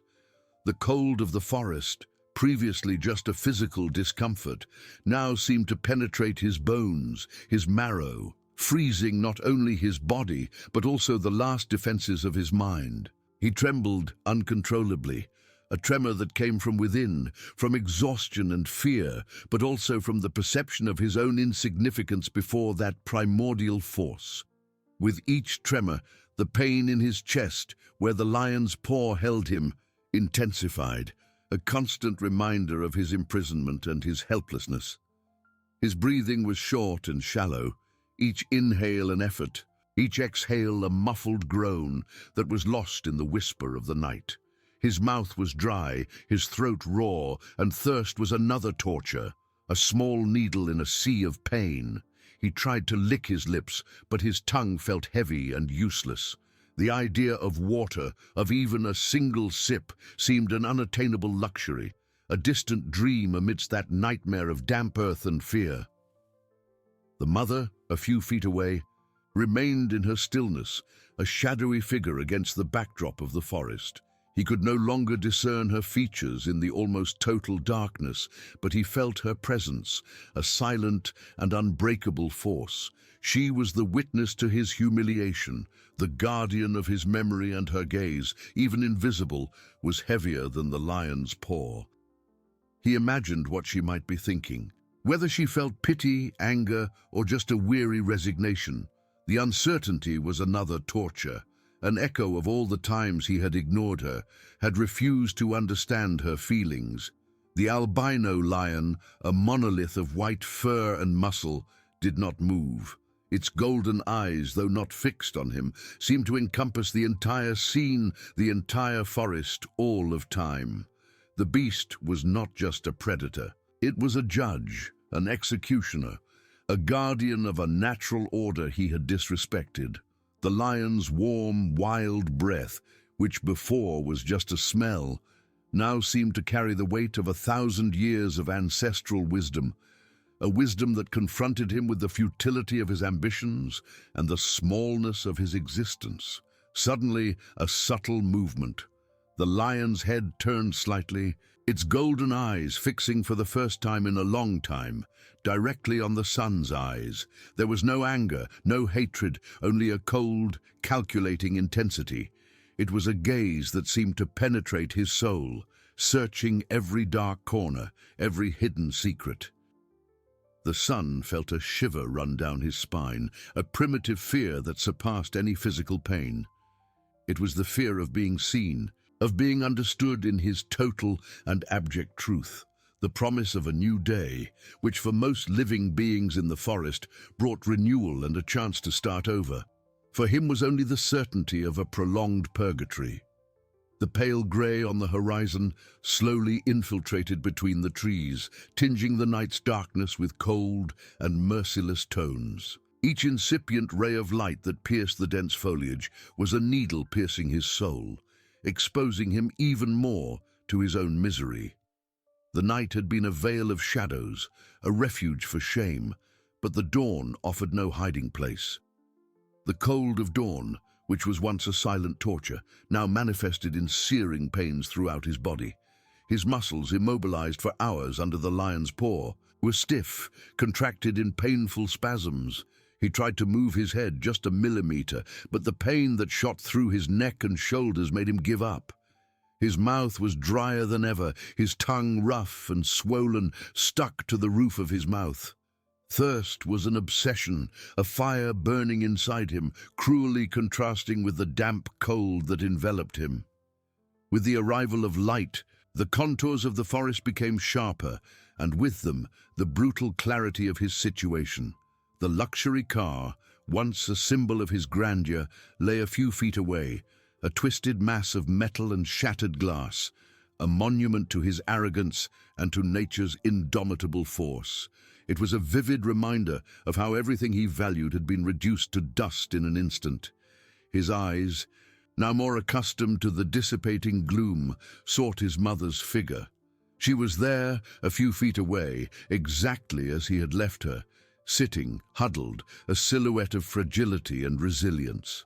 The cold of the forest, previously just a physical discomfort, now seemed to penetrate his bones, his marrow, freezing not only his body, but also the last defenses of his mind. He trembled uncontrollably, a tremor that came from within, from exhaustion and fear, but also from the perception of his own insignificance before that primordial force. With each tremor, the pain in his chest, where the lion's paw held him, intensified, a constant reminder of his imprisonment and his helplessness. His breathing was short and shallow, each inhale an effort, each exhale a muffled groan that was lost in the whisper of the night. His mouth was dry, his throat raw, and thirst was another torture, a small needle in a sea of pain. He tried to lick his lips, but his tongue felt heavy and useless. The idea of water, of even a single sip, seemed an unattainable luxury, a distant dream amidst that nightmare of damp earth and fear. The mother, a few feet away, remained in her stillness, a shadowy figure against the backdrop of the forest. He could no longer discern her features in the almost total darkness, but he felt her presence, a silent and unbreakable force. She was the witness to his humiliation, the guardian of his memory, and her gaze, even invisible, was heavier than the lion's paw. He imagined what she might be thinking, whether she felt pity, anger, or just a weary resignation. The uncertainty was another torture, an echo of all the times he had ignored her, had refused to understand her feelings. The albino lion, a monolith of white fur and muscle, did not move. Its golden eyes, though not fixed on him, seemed to encompass the entire scene, the entire forest, all of time. The beast was not just a predator. It was a judge, an executioner, a guardian of a natural order he had disrespected. The lion's warm, wild breath, which before was just a smell, now seemed to carry the weight of 1,000 years of ancestral wisdom, a wisdom that confronted him with the futility of his ambitions and the smallness of his existence. Suddenly, a subtle movement. The lion's head turned slightly, its golden eyes fixing for the first time in a long time, directly on the sun's eyes. There was no anger, no hatred, only a cold, calculating intensity. It was a gaze that seemed to penetrate his soul, searching every dark corner, every hidden secret. The sun felt a shiver run down his spine, a primitive fear that surpassed any physical pain. It was the fear of being seen, of being understood in his total and abject truth, the promise of a new day, which for most living beings in the forest brought renewal and a chance to start over. For him was only the certainty of a prolonged purgatory. The pale grey on the horizon slowly infiltrated between the trees, tinging the night's darkness with cold and merciless tones. Each incipient ray of light that pierced the dense foliage was a needle piercing his soul, exposing him even more to his own misery. The night had been a veil of shadows, a refuge for shame, but the dawn offered no hiding place. The cold of dawn, which was once a silent torture, now manifested in searing pains throughout his body. His muscles, immobilized for hours under the lion's paw, were stiff, contracted in painful spasms. He tried to move his head just a millimeter, but the pain that shot through his neck and shoulders made him give up. His mouth was drier than ever, his tongue rough and swollen, stuck to the roof of his mouth. Thirst was an obsession, a fire burning inside him, cruelly contrasting with the damp cold that enveloped him. With the arrival of light, the contours of the forest became sharper, and with them, the brutal clarity of his situation. The luxury car, once a symbol of his grandeur, lay a few feet away, a twisted mass of metal and shattered glass, a monument to his arrogance and to nature's indomitable force. It was a vivid reminder of how everything he valued had been reduced to dust in an instant. His eyes, now more accustomed to the dissipating gloom, sought his mother's figure. She was there, a few feet away, exactly as he had left her, sitting, huddled, a silhouette of fragility and resilience.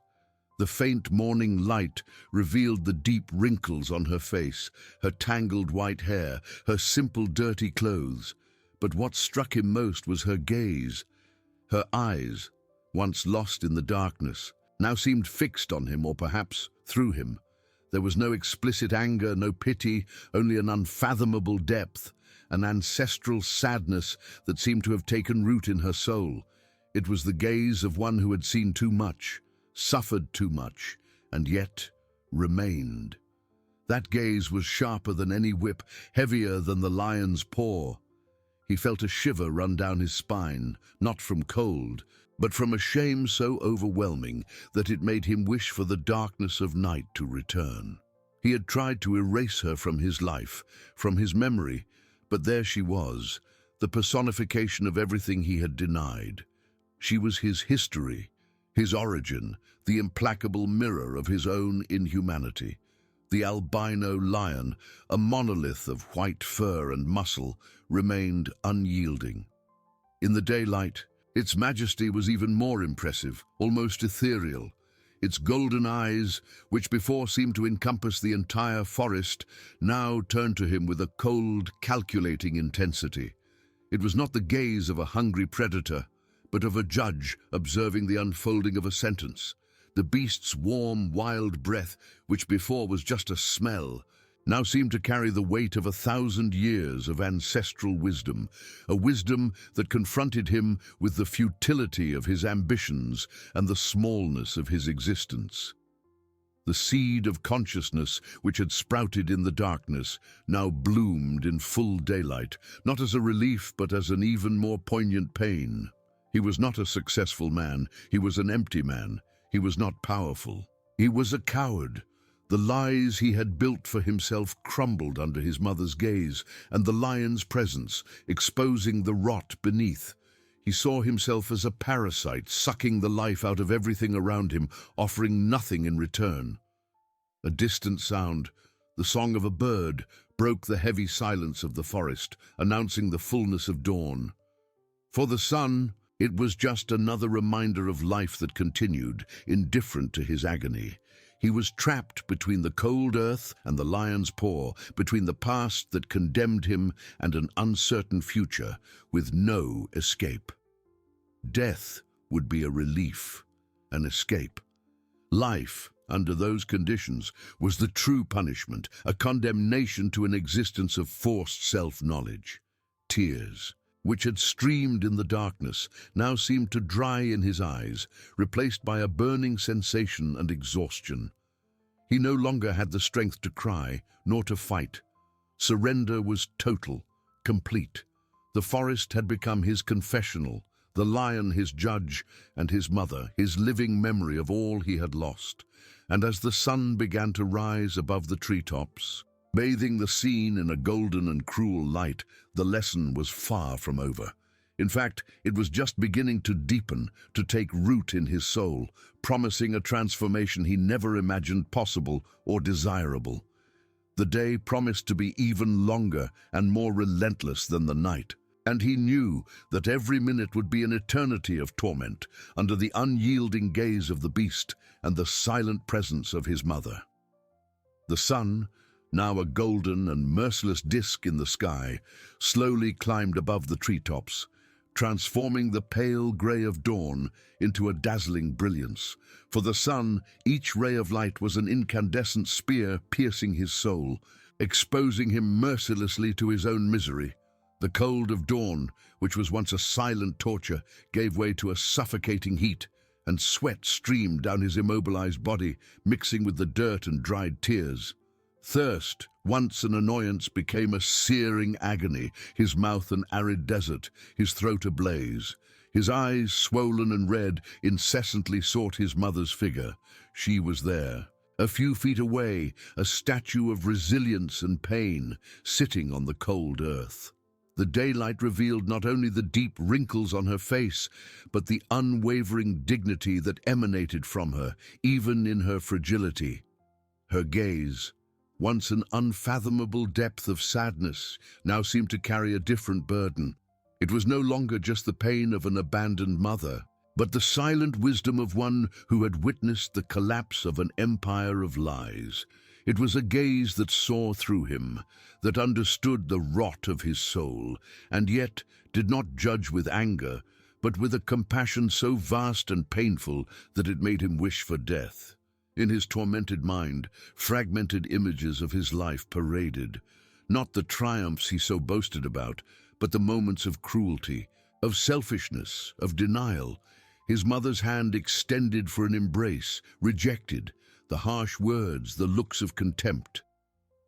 The faint morning light revealed the deep wrinkles on her face, her tangled white hair, her simple dirty clothes. But what struck him most was her gaze. Her eyes, once lost in the darkness, now seemed fixed on him, or perhaps through him. There was no explicit anger, no pity, only an unfathomable depth, an ancestral sadness that seemed to have taken root in her soul. It was the gaze of one who had seen too much, suffered too much, and yet remained. That gaze was sharper than any whip, heavier than the lion's paw. He felt a shiver run down his spine, not from cold, but from a shame so overwhelming that it made him wish for the darkness of night to return. He had tried to erase her from his life, from his memory, but there she was, the personification of everything he had denied. She was his history, his origin, the implacable mirror of his own inhumanity. The albino lion, a monolith of white fur and muscle, remained unyielding. In the daylight, its majesty was even more impressive, almost ethereal. Its golden eyes, which before seemed to encompass the entire forest, now turned to him with a cold, calculating intensity. It was not the gaze of a hungry predator, but of a judge observing the unfolding of a sentence. The beast's warm, wild breath, which before was just a smell, now seemed to carry the weight of 1,000 years of ancestral wisdom, a wisdom that confronted him with the futility of his ambitions and the smallness of his existence. The seed of consciousness, which had sprouted in the darkness, now bloomed in full daylight, not as a relief but as an even more poignant pain. He was not a successful man, he was an empty man. He was not powerful. He was a coward. The lies he had built for himself crumbled under his mother's gaze, and the lion's presence, exposing the rot beneath. He saw himself as a parasite, sucking the life out of everything around him, offering nothing in return. A distant sound, the song of a bird, broke the heavy silence of the forest, announcing the fullness of dawn. For the sun, it was just another reminder of life that continued, indifferent to his agony. He was trapped between the cold earth and the lion's paw, between the past that condemned him and an uncertain future, with no escape. Death would be a relief, an escape. Life, under those conditions, was the true punishment, a condemnation to an existence of forced self-knowledge. Tears, which had streamed in the darkness, now seemed to dry in his eyes, replaced by a burning sensation and exhaustion. He no longer had the strength to cry, nor to fight. Surrender was total, complete. The forest had become his confessional, the lion his judge, and his mother his living memory of all he had lost. And as the sun began to rise above the treetops, bathing the scene in a golden and cruel light, the lesson was far from over. In fact, it was just beginning to deepen, to take root in his soul, promising a transformation he never imagined possible or desirable. The day promised to be even longer and more relentless than the night, and he knew that every minute would be an eternity of torment under the unyielding gaze of the beast and the silent presence of his mother. The sun, now a golden and merciless disk in the sky, slowly climbed above the treetops, transforming the pale grey of dawn into a dazzling brilliance. For the sun, each ray of light was an incandescent spear piercing his soul, exposing him mercilessly to his own misery. The cold of dawn, which was once a silent torture, gave way to a suffocating heat, and sweat streamed down his immobilized body, mixing with the dirt and dried tears. Thirst, once an annoyance, became a searing agony, his mouth an arid desert, his throat ablaze. His eyes, swollen and red, incessantly sought his mother's figure. She was there, a few feet away, a statue of resilience and pain, sitting on the cold earth. The daylight revealed not only the deep wrinkles on her face, but the unwavering dignity that emanated from her, even in her fragility. Her gaze, once an unfathomable depth of sadness, now seemed to carry a different burden. It was no longer just the pain of an abandoned mother, but the silent wisdom of one who had witnessed the collapse of an empire of lies. It was a gaze that saw through him, that understood the rot of his soul, and yet did not judge with anger, but with a compassion so vast and painful that it made him wish for death. In his tormented mind, fragmented images of his life paraded, not the triumphs he so boasted about, but the moments of cruelty, of selfishness, of denial. His mother's hand extended for an embrace, rejected, the harsh words, the looks of contempt.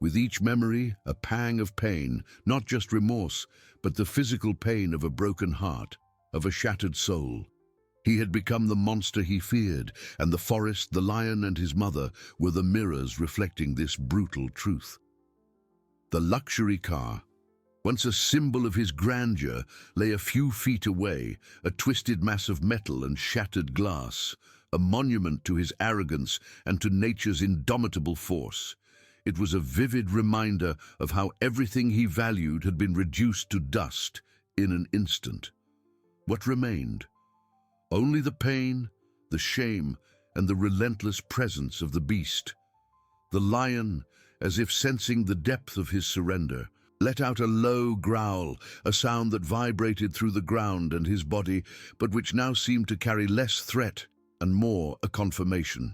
With each memory, a pang of pain, not just remorse, but the physical pain of a broken heart, of a shattered soul. He had become the monster he feared, and the forest, the lion, and his mother were the mirrors reflecting this brutal truth. The luxury car, once a symbol of his grandeur, lay a few feet away, a twisted mass of metal and shattered glass, a monument to his arrogance and to nature's indomitable force. It was a vivid reminder of how everything he valued had been reduced to dust in an instant. What remained? Only the pain, the shame, and the relentless presence of the beast. The lion, as if sensing the depth of his surrender, let out a low growl, a sound that vibrated through the ground and his body, but which now seemed to carry less threat and more a confirmation.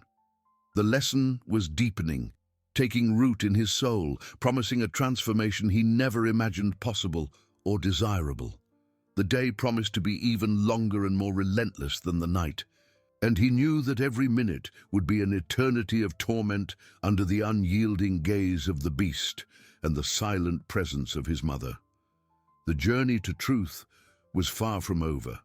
The lesson was deepening, taking root in his soul, promising a transformation he never imagined possible or desirable. The day promised to be even longer and more relentless than the night, and he knew that every minute would be an eternity of torment under the unyielding gaze of the beast and the silent presence of his mother. The journey to truth was far from over.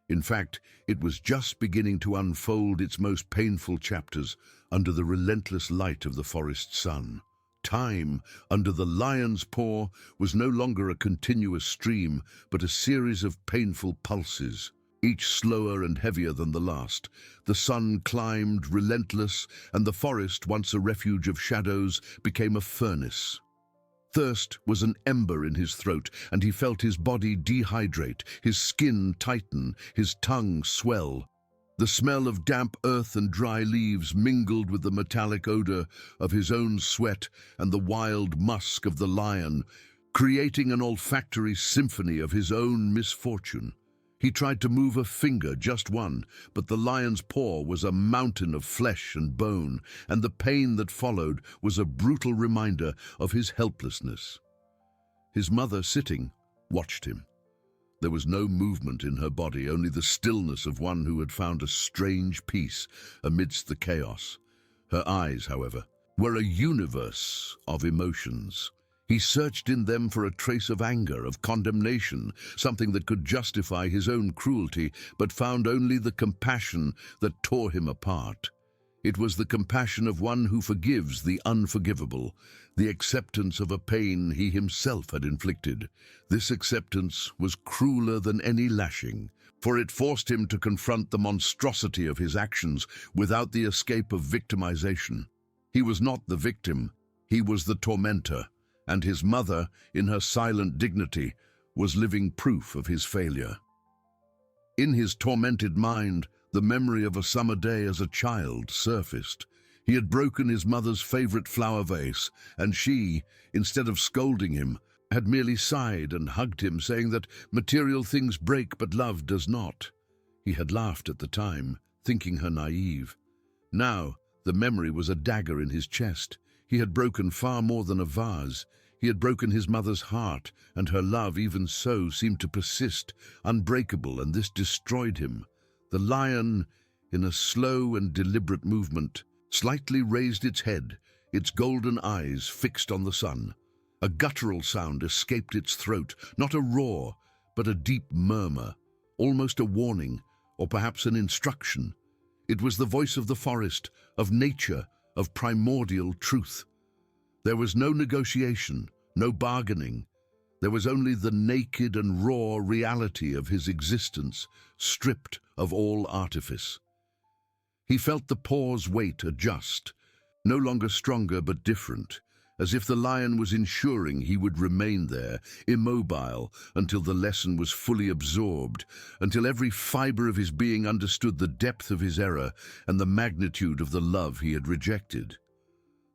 In fact, it was just beginning to unfold its most painful chapters under the relentless light of the forest sun. Time, under the lion's paw, was no longer a continuous stream, but a series of painful pulses, each slower and heavier than the last. The sun climbed, relentless, and the forest, once a refuge of shadows, became a furnace. Thirst was an ember in his throat, and he felt his body dehydrate, his skin tighten, his tongue swell. The smell of damp earth and dry leaves mingled with the metallic odor of his own sweat and the wild musk of the lion, creating an olfactory symphony of his own misfortune. He tried to move a finger, just one, but the lion's paw was a mountain of flesh and bone, and the pain that followed was a brutal reminder of his helplessness. His mother, sitting, watched him. There was no movement in her body, only the stillness of one who had found a strange peace amidst the chaos. Her eyes, however, were a universe of emotions. He searched in them for a trace of anger, of condemnation, something that could justify his own cruelty, but found only the compassion that tore him apart. It was the compassion of one who forgives the unforgivable, the acceptance of a pain he himself had inflicted. This acceptance was crueler than any lashing, for it forced him to confront the monstrosity of his actions without the escape of victimization. He was not the victim, he was the tormentor, and his mother, in her silent dignity, was living proof of his failure. In his tormented mind, the memory of a summer day as a child surfaced. He had broken his mother's favorite flower vase, and she, instead of scolding him, had merely sighed and hugged him, saying that material things break but love does not. He had laughed at the time, thinking her naive. Now, the memory was a dagger in his chest. He had broken far more than a vase. He had broken his mother's heart, and her love even so seemed to persist, unbreakable, and this destroyed him. The lion, in a slow and deliberate movement, slightly raised its head, its golden eyes fixed on the sun. A guttural sound escaped its throat, not a roar, but a deep murmur, almost a warning, or perhaps an instruction. It was the voice of the forest, of nature, of primordial truth. There was no negotiation, no bargaining. There was only the naked and raw reality of his existence, stripped of all artifice. He felt the paw's weight adjust, no longer stronger but different, as if the lion was ensuring he would remain there, immobile, until the lesson was fully absorbed, until every fiber of his being understood the depth of his error and the magnitude of the love he had rejected.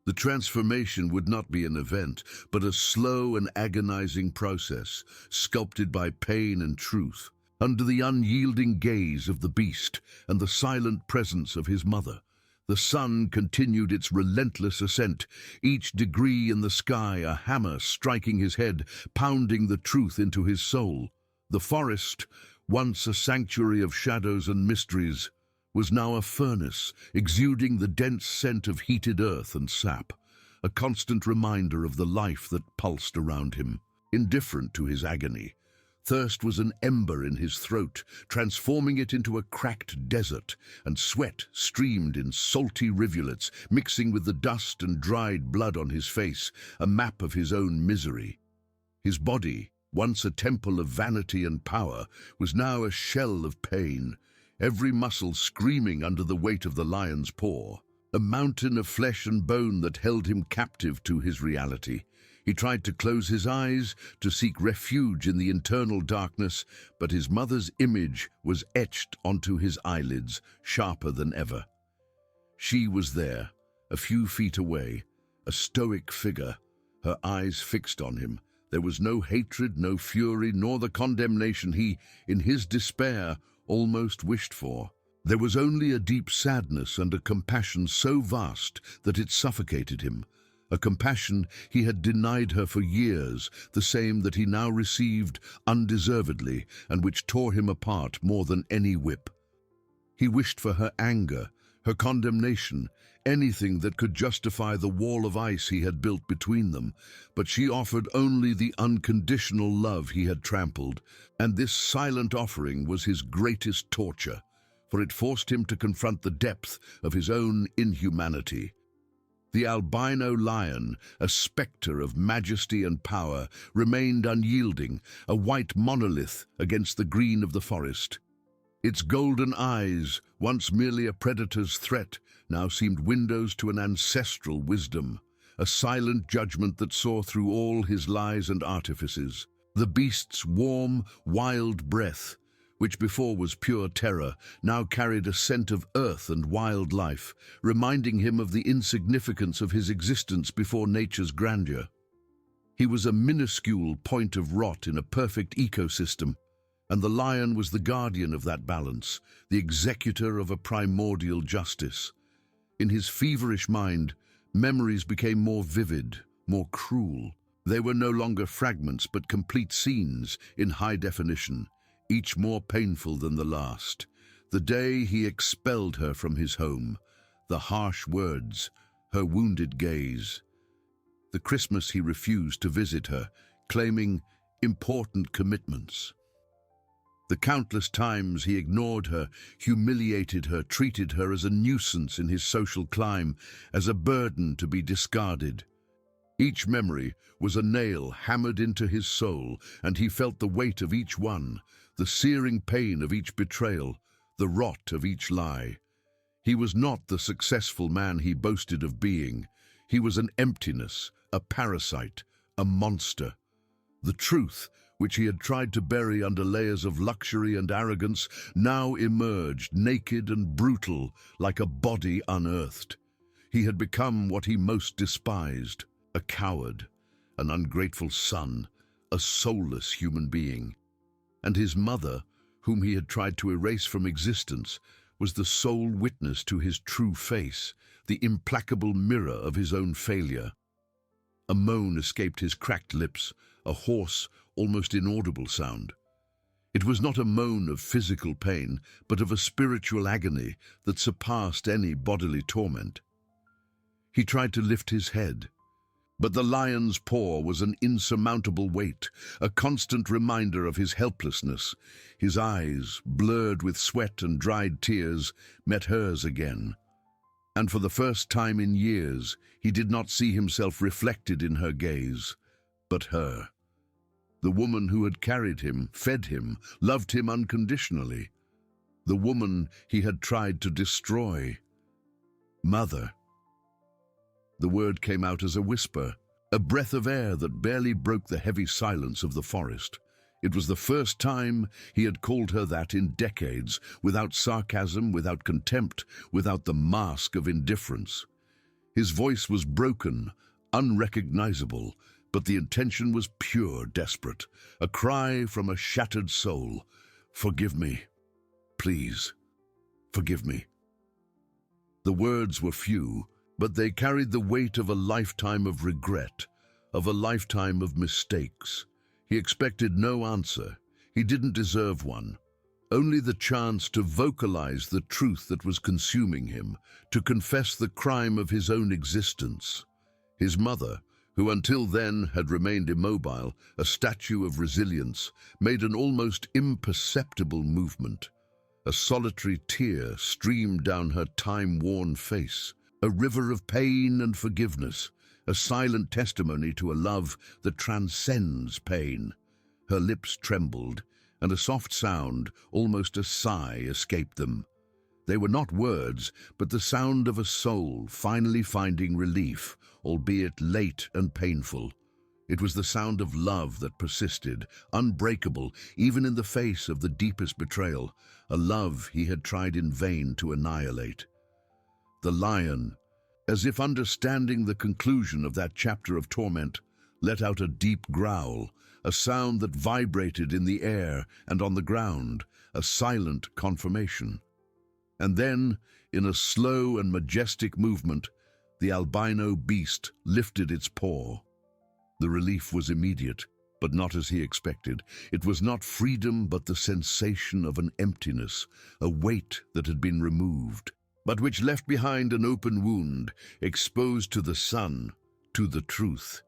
The transformation would not be an event, but a slow and agonizing process, sculpted by pain and truth, under the unyielding gaze of the beast and the silent presence of his mother. The sun continued its relentless ascent, each degree in the sky a hammer striking his head, pounding the truth into his soul. The forest, once a sanctuary of shadows and mysteries, was now a furnace, exuding the dense scent of heated earth and sap, a constant reminder of the life that pulsed around him. Indifferent to his agony, thirst was an ember in his throat, transforming it into a cracked desert, and sweat streamed in salty rivulets, mixing with the dust and dried blood on his face, a map of his own misery. His body, once a temple of vanity and power, was now a shell of pain, every muscle screaming under the weight of the lion's paw, a mountain of flesh and bone that held him captive to his reality. He tried to close his eyes, to seek refuge in the internal darkness, but his mother's image was etched onto his eyelids, sharper than ever. She was there, a few feet away, a stoic figure, her eyes fixed on him. There was no hatred, no fury, nor the condemnation he, in his despair, almost wished for. There was only a deep sadness and a compassion so vast that it suffocated him, a compassion he had denied her for years, the same that he now received undeservedly and which tore him apart more than any whip. He wished for her anger, her condemnation, anything that could justify the wall of ice he had built between them, but she offered only the unconditional love he had trampled, and this silent offering was his greatest torture, for it forced him to confront the depth of his own inhumanity. The albino lion, a spectre of majesty and power, remained unyielding, a white monolith against the green of the forest. Its golden eyes, once merely a predator's threat, now seemed windows to an ancestral wisdom, a silent judgment that saw through all his lies and artifices. The beast's warm, wild breath, which before was pure terror, now carried a scent of earth and wild life, reminding him of the insignificance of his existence before nature's grandeur. He was a minuscule point of rot in a perfect ecosystem, and the lion was the guardian of that balance, the executor of a primordial justice. In his feverish mind, memories became more vivid, more cruel. They were no longer fragments but complete scenes in high definition, each more painful than the last. The day he expelled her from his home, the harsh words, her wounded gaze. The Christmas he refused to visit her, claiming important commitments. The countless times he ignored her, humiliated her, treated her as a nuisance in his social climb, as a burden to be discarded. Each memory was a nail hammered into his soul, and he felt the weight of each one, the searing pain of each betrayal, the rot of each lie. He was not the successful man he boasted of being. He was an emptiness, a parasite, a monster. The truth, which he had tried to bury under layers of luxury and arrogance, now emerged naked and brutal, like a body unearthed. He had become what he most despised, a coward, an ungrateful son, a soulless human being. And his mother, whom he had tried to erase from existence, was the sole witness to his true face, the implacable mirror of his own failure. A moan escaped his cracked lips, a hoarse, almost inaudible sound. It was not a moan of physical pain, but of a spiritual agony that surpassed any bodily torment. He tried to lift his head, but the lion's paw was an insurmountable weight, a constant reminder of his helplessness. His eyes, blurred with sweat and dried tears, met hers again. And for the first time in years, he did not see himself reflected in her gaze, but her. The woman who had carried him, fed him, loved him unconditionally. The woman he had tried to destroy. Mother. The word came out as a whisper, a breath of air that barely broke the heavy silence of the forest. It was the first time he had called her that in decades, without sarcasm, without contempt, without the mask of indifference. His voice was broken, unrecognizable, but the intention was pure, desperate, a cry from a shattered soul. Forgive me. Please, forgive me. The words were few, but they carried the weight of a lifetime of regret, of a lifetime of mistakes. He expected no answer. He didn't deserve one. Only the chance to vocalize the truth that was consuming him, to confess the crime of his own existence. His mother, who until then had remained immobile, a statue of resilience, made an almost imperceptible movement. A solitary tear streamed down her time-worn face, a river of pain and forgiveness, a silent testimony to a love that transcends pain. Her lips trembled, and a soft sound, almost a sigh, escaped them. They were not words, but the sound of a soul finally finding relief, albeit late and painful. It was the sound of love that persisted, unbreakable, even in the face of the deepest betrayal, a love he had tried in vain to annihilate. The lion, as if understanding the conclusion of that chapter of torment, let out a deep growl, a sound that vibrated in the air and on the ground, a silent confirmation. And then, in a slow and majestic movement, the albino beast lifted its paw. The relief was immediate. but not as he expected. It was not freedom, but the sensation of an emptiness, a weight that had been removed, but which left behind an open wound, exposed to the sun, to the truth.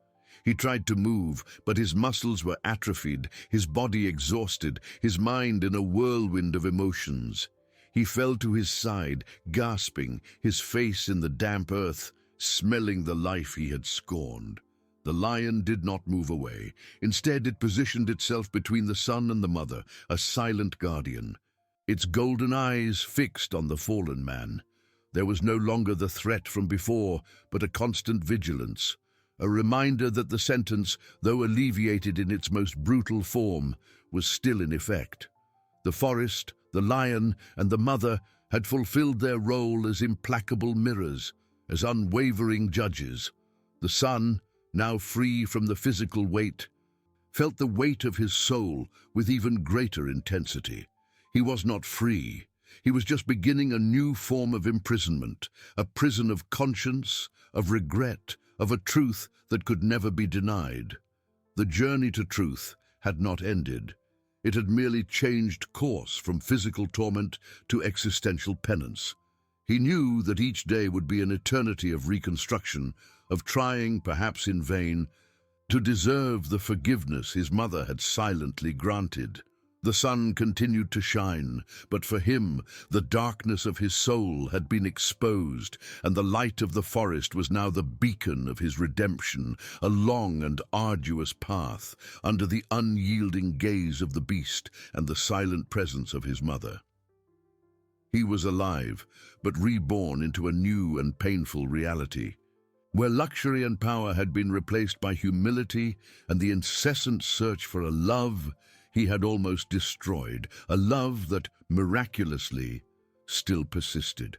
He tried to move, but his muscles were atrophied, his body exhausted, his mind in a whirlwind of emotions. He fell to his side, gasping, his face in the damp earth, smelling the life he had scorned. The lion did not move away. Instead, it positioned itself between the son and the mother, a silent guardian, its golden eyes fixed on the fallen man. There was no longer the threat from before, but a constant vigilance, a reminder that the sentence, though alleviated in its most brutal form, was still in effect. The forest, the lion, and the mother had fulfilled their role as implacable mirrors, as unwavering judges. The son, now free from the physical weight, felt the weight of his soul with even greater intensity. He was not free. He was just beginning a new form of imprisonment, a prison of conscience, of regret, of a truth that could never be denied. The journey to truth had not ended. It had merely changed course from physical torment to existential penance. He knew that each day would be an eternity of reconstruction, of trying, perhaps in vain, to deserve the forgiveness his mother had silently granted. The sun continued to shine, but for him, the darkness of his soul had been exposed, and the light of the forest was now the beacon of his redemption, a long and arduous path, under the unyielding gaze of the beast and the silent presence of his mother. He was alive, but reborn into a new and painful reality. Where luxury and power had been replaced by humility and the incessant search for a love he had almost destroyed, a love that, miraculously, still persisted.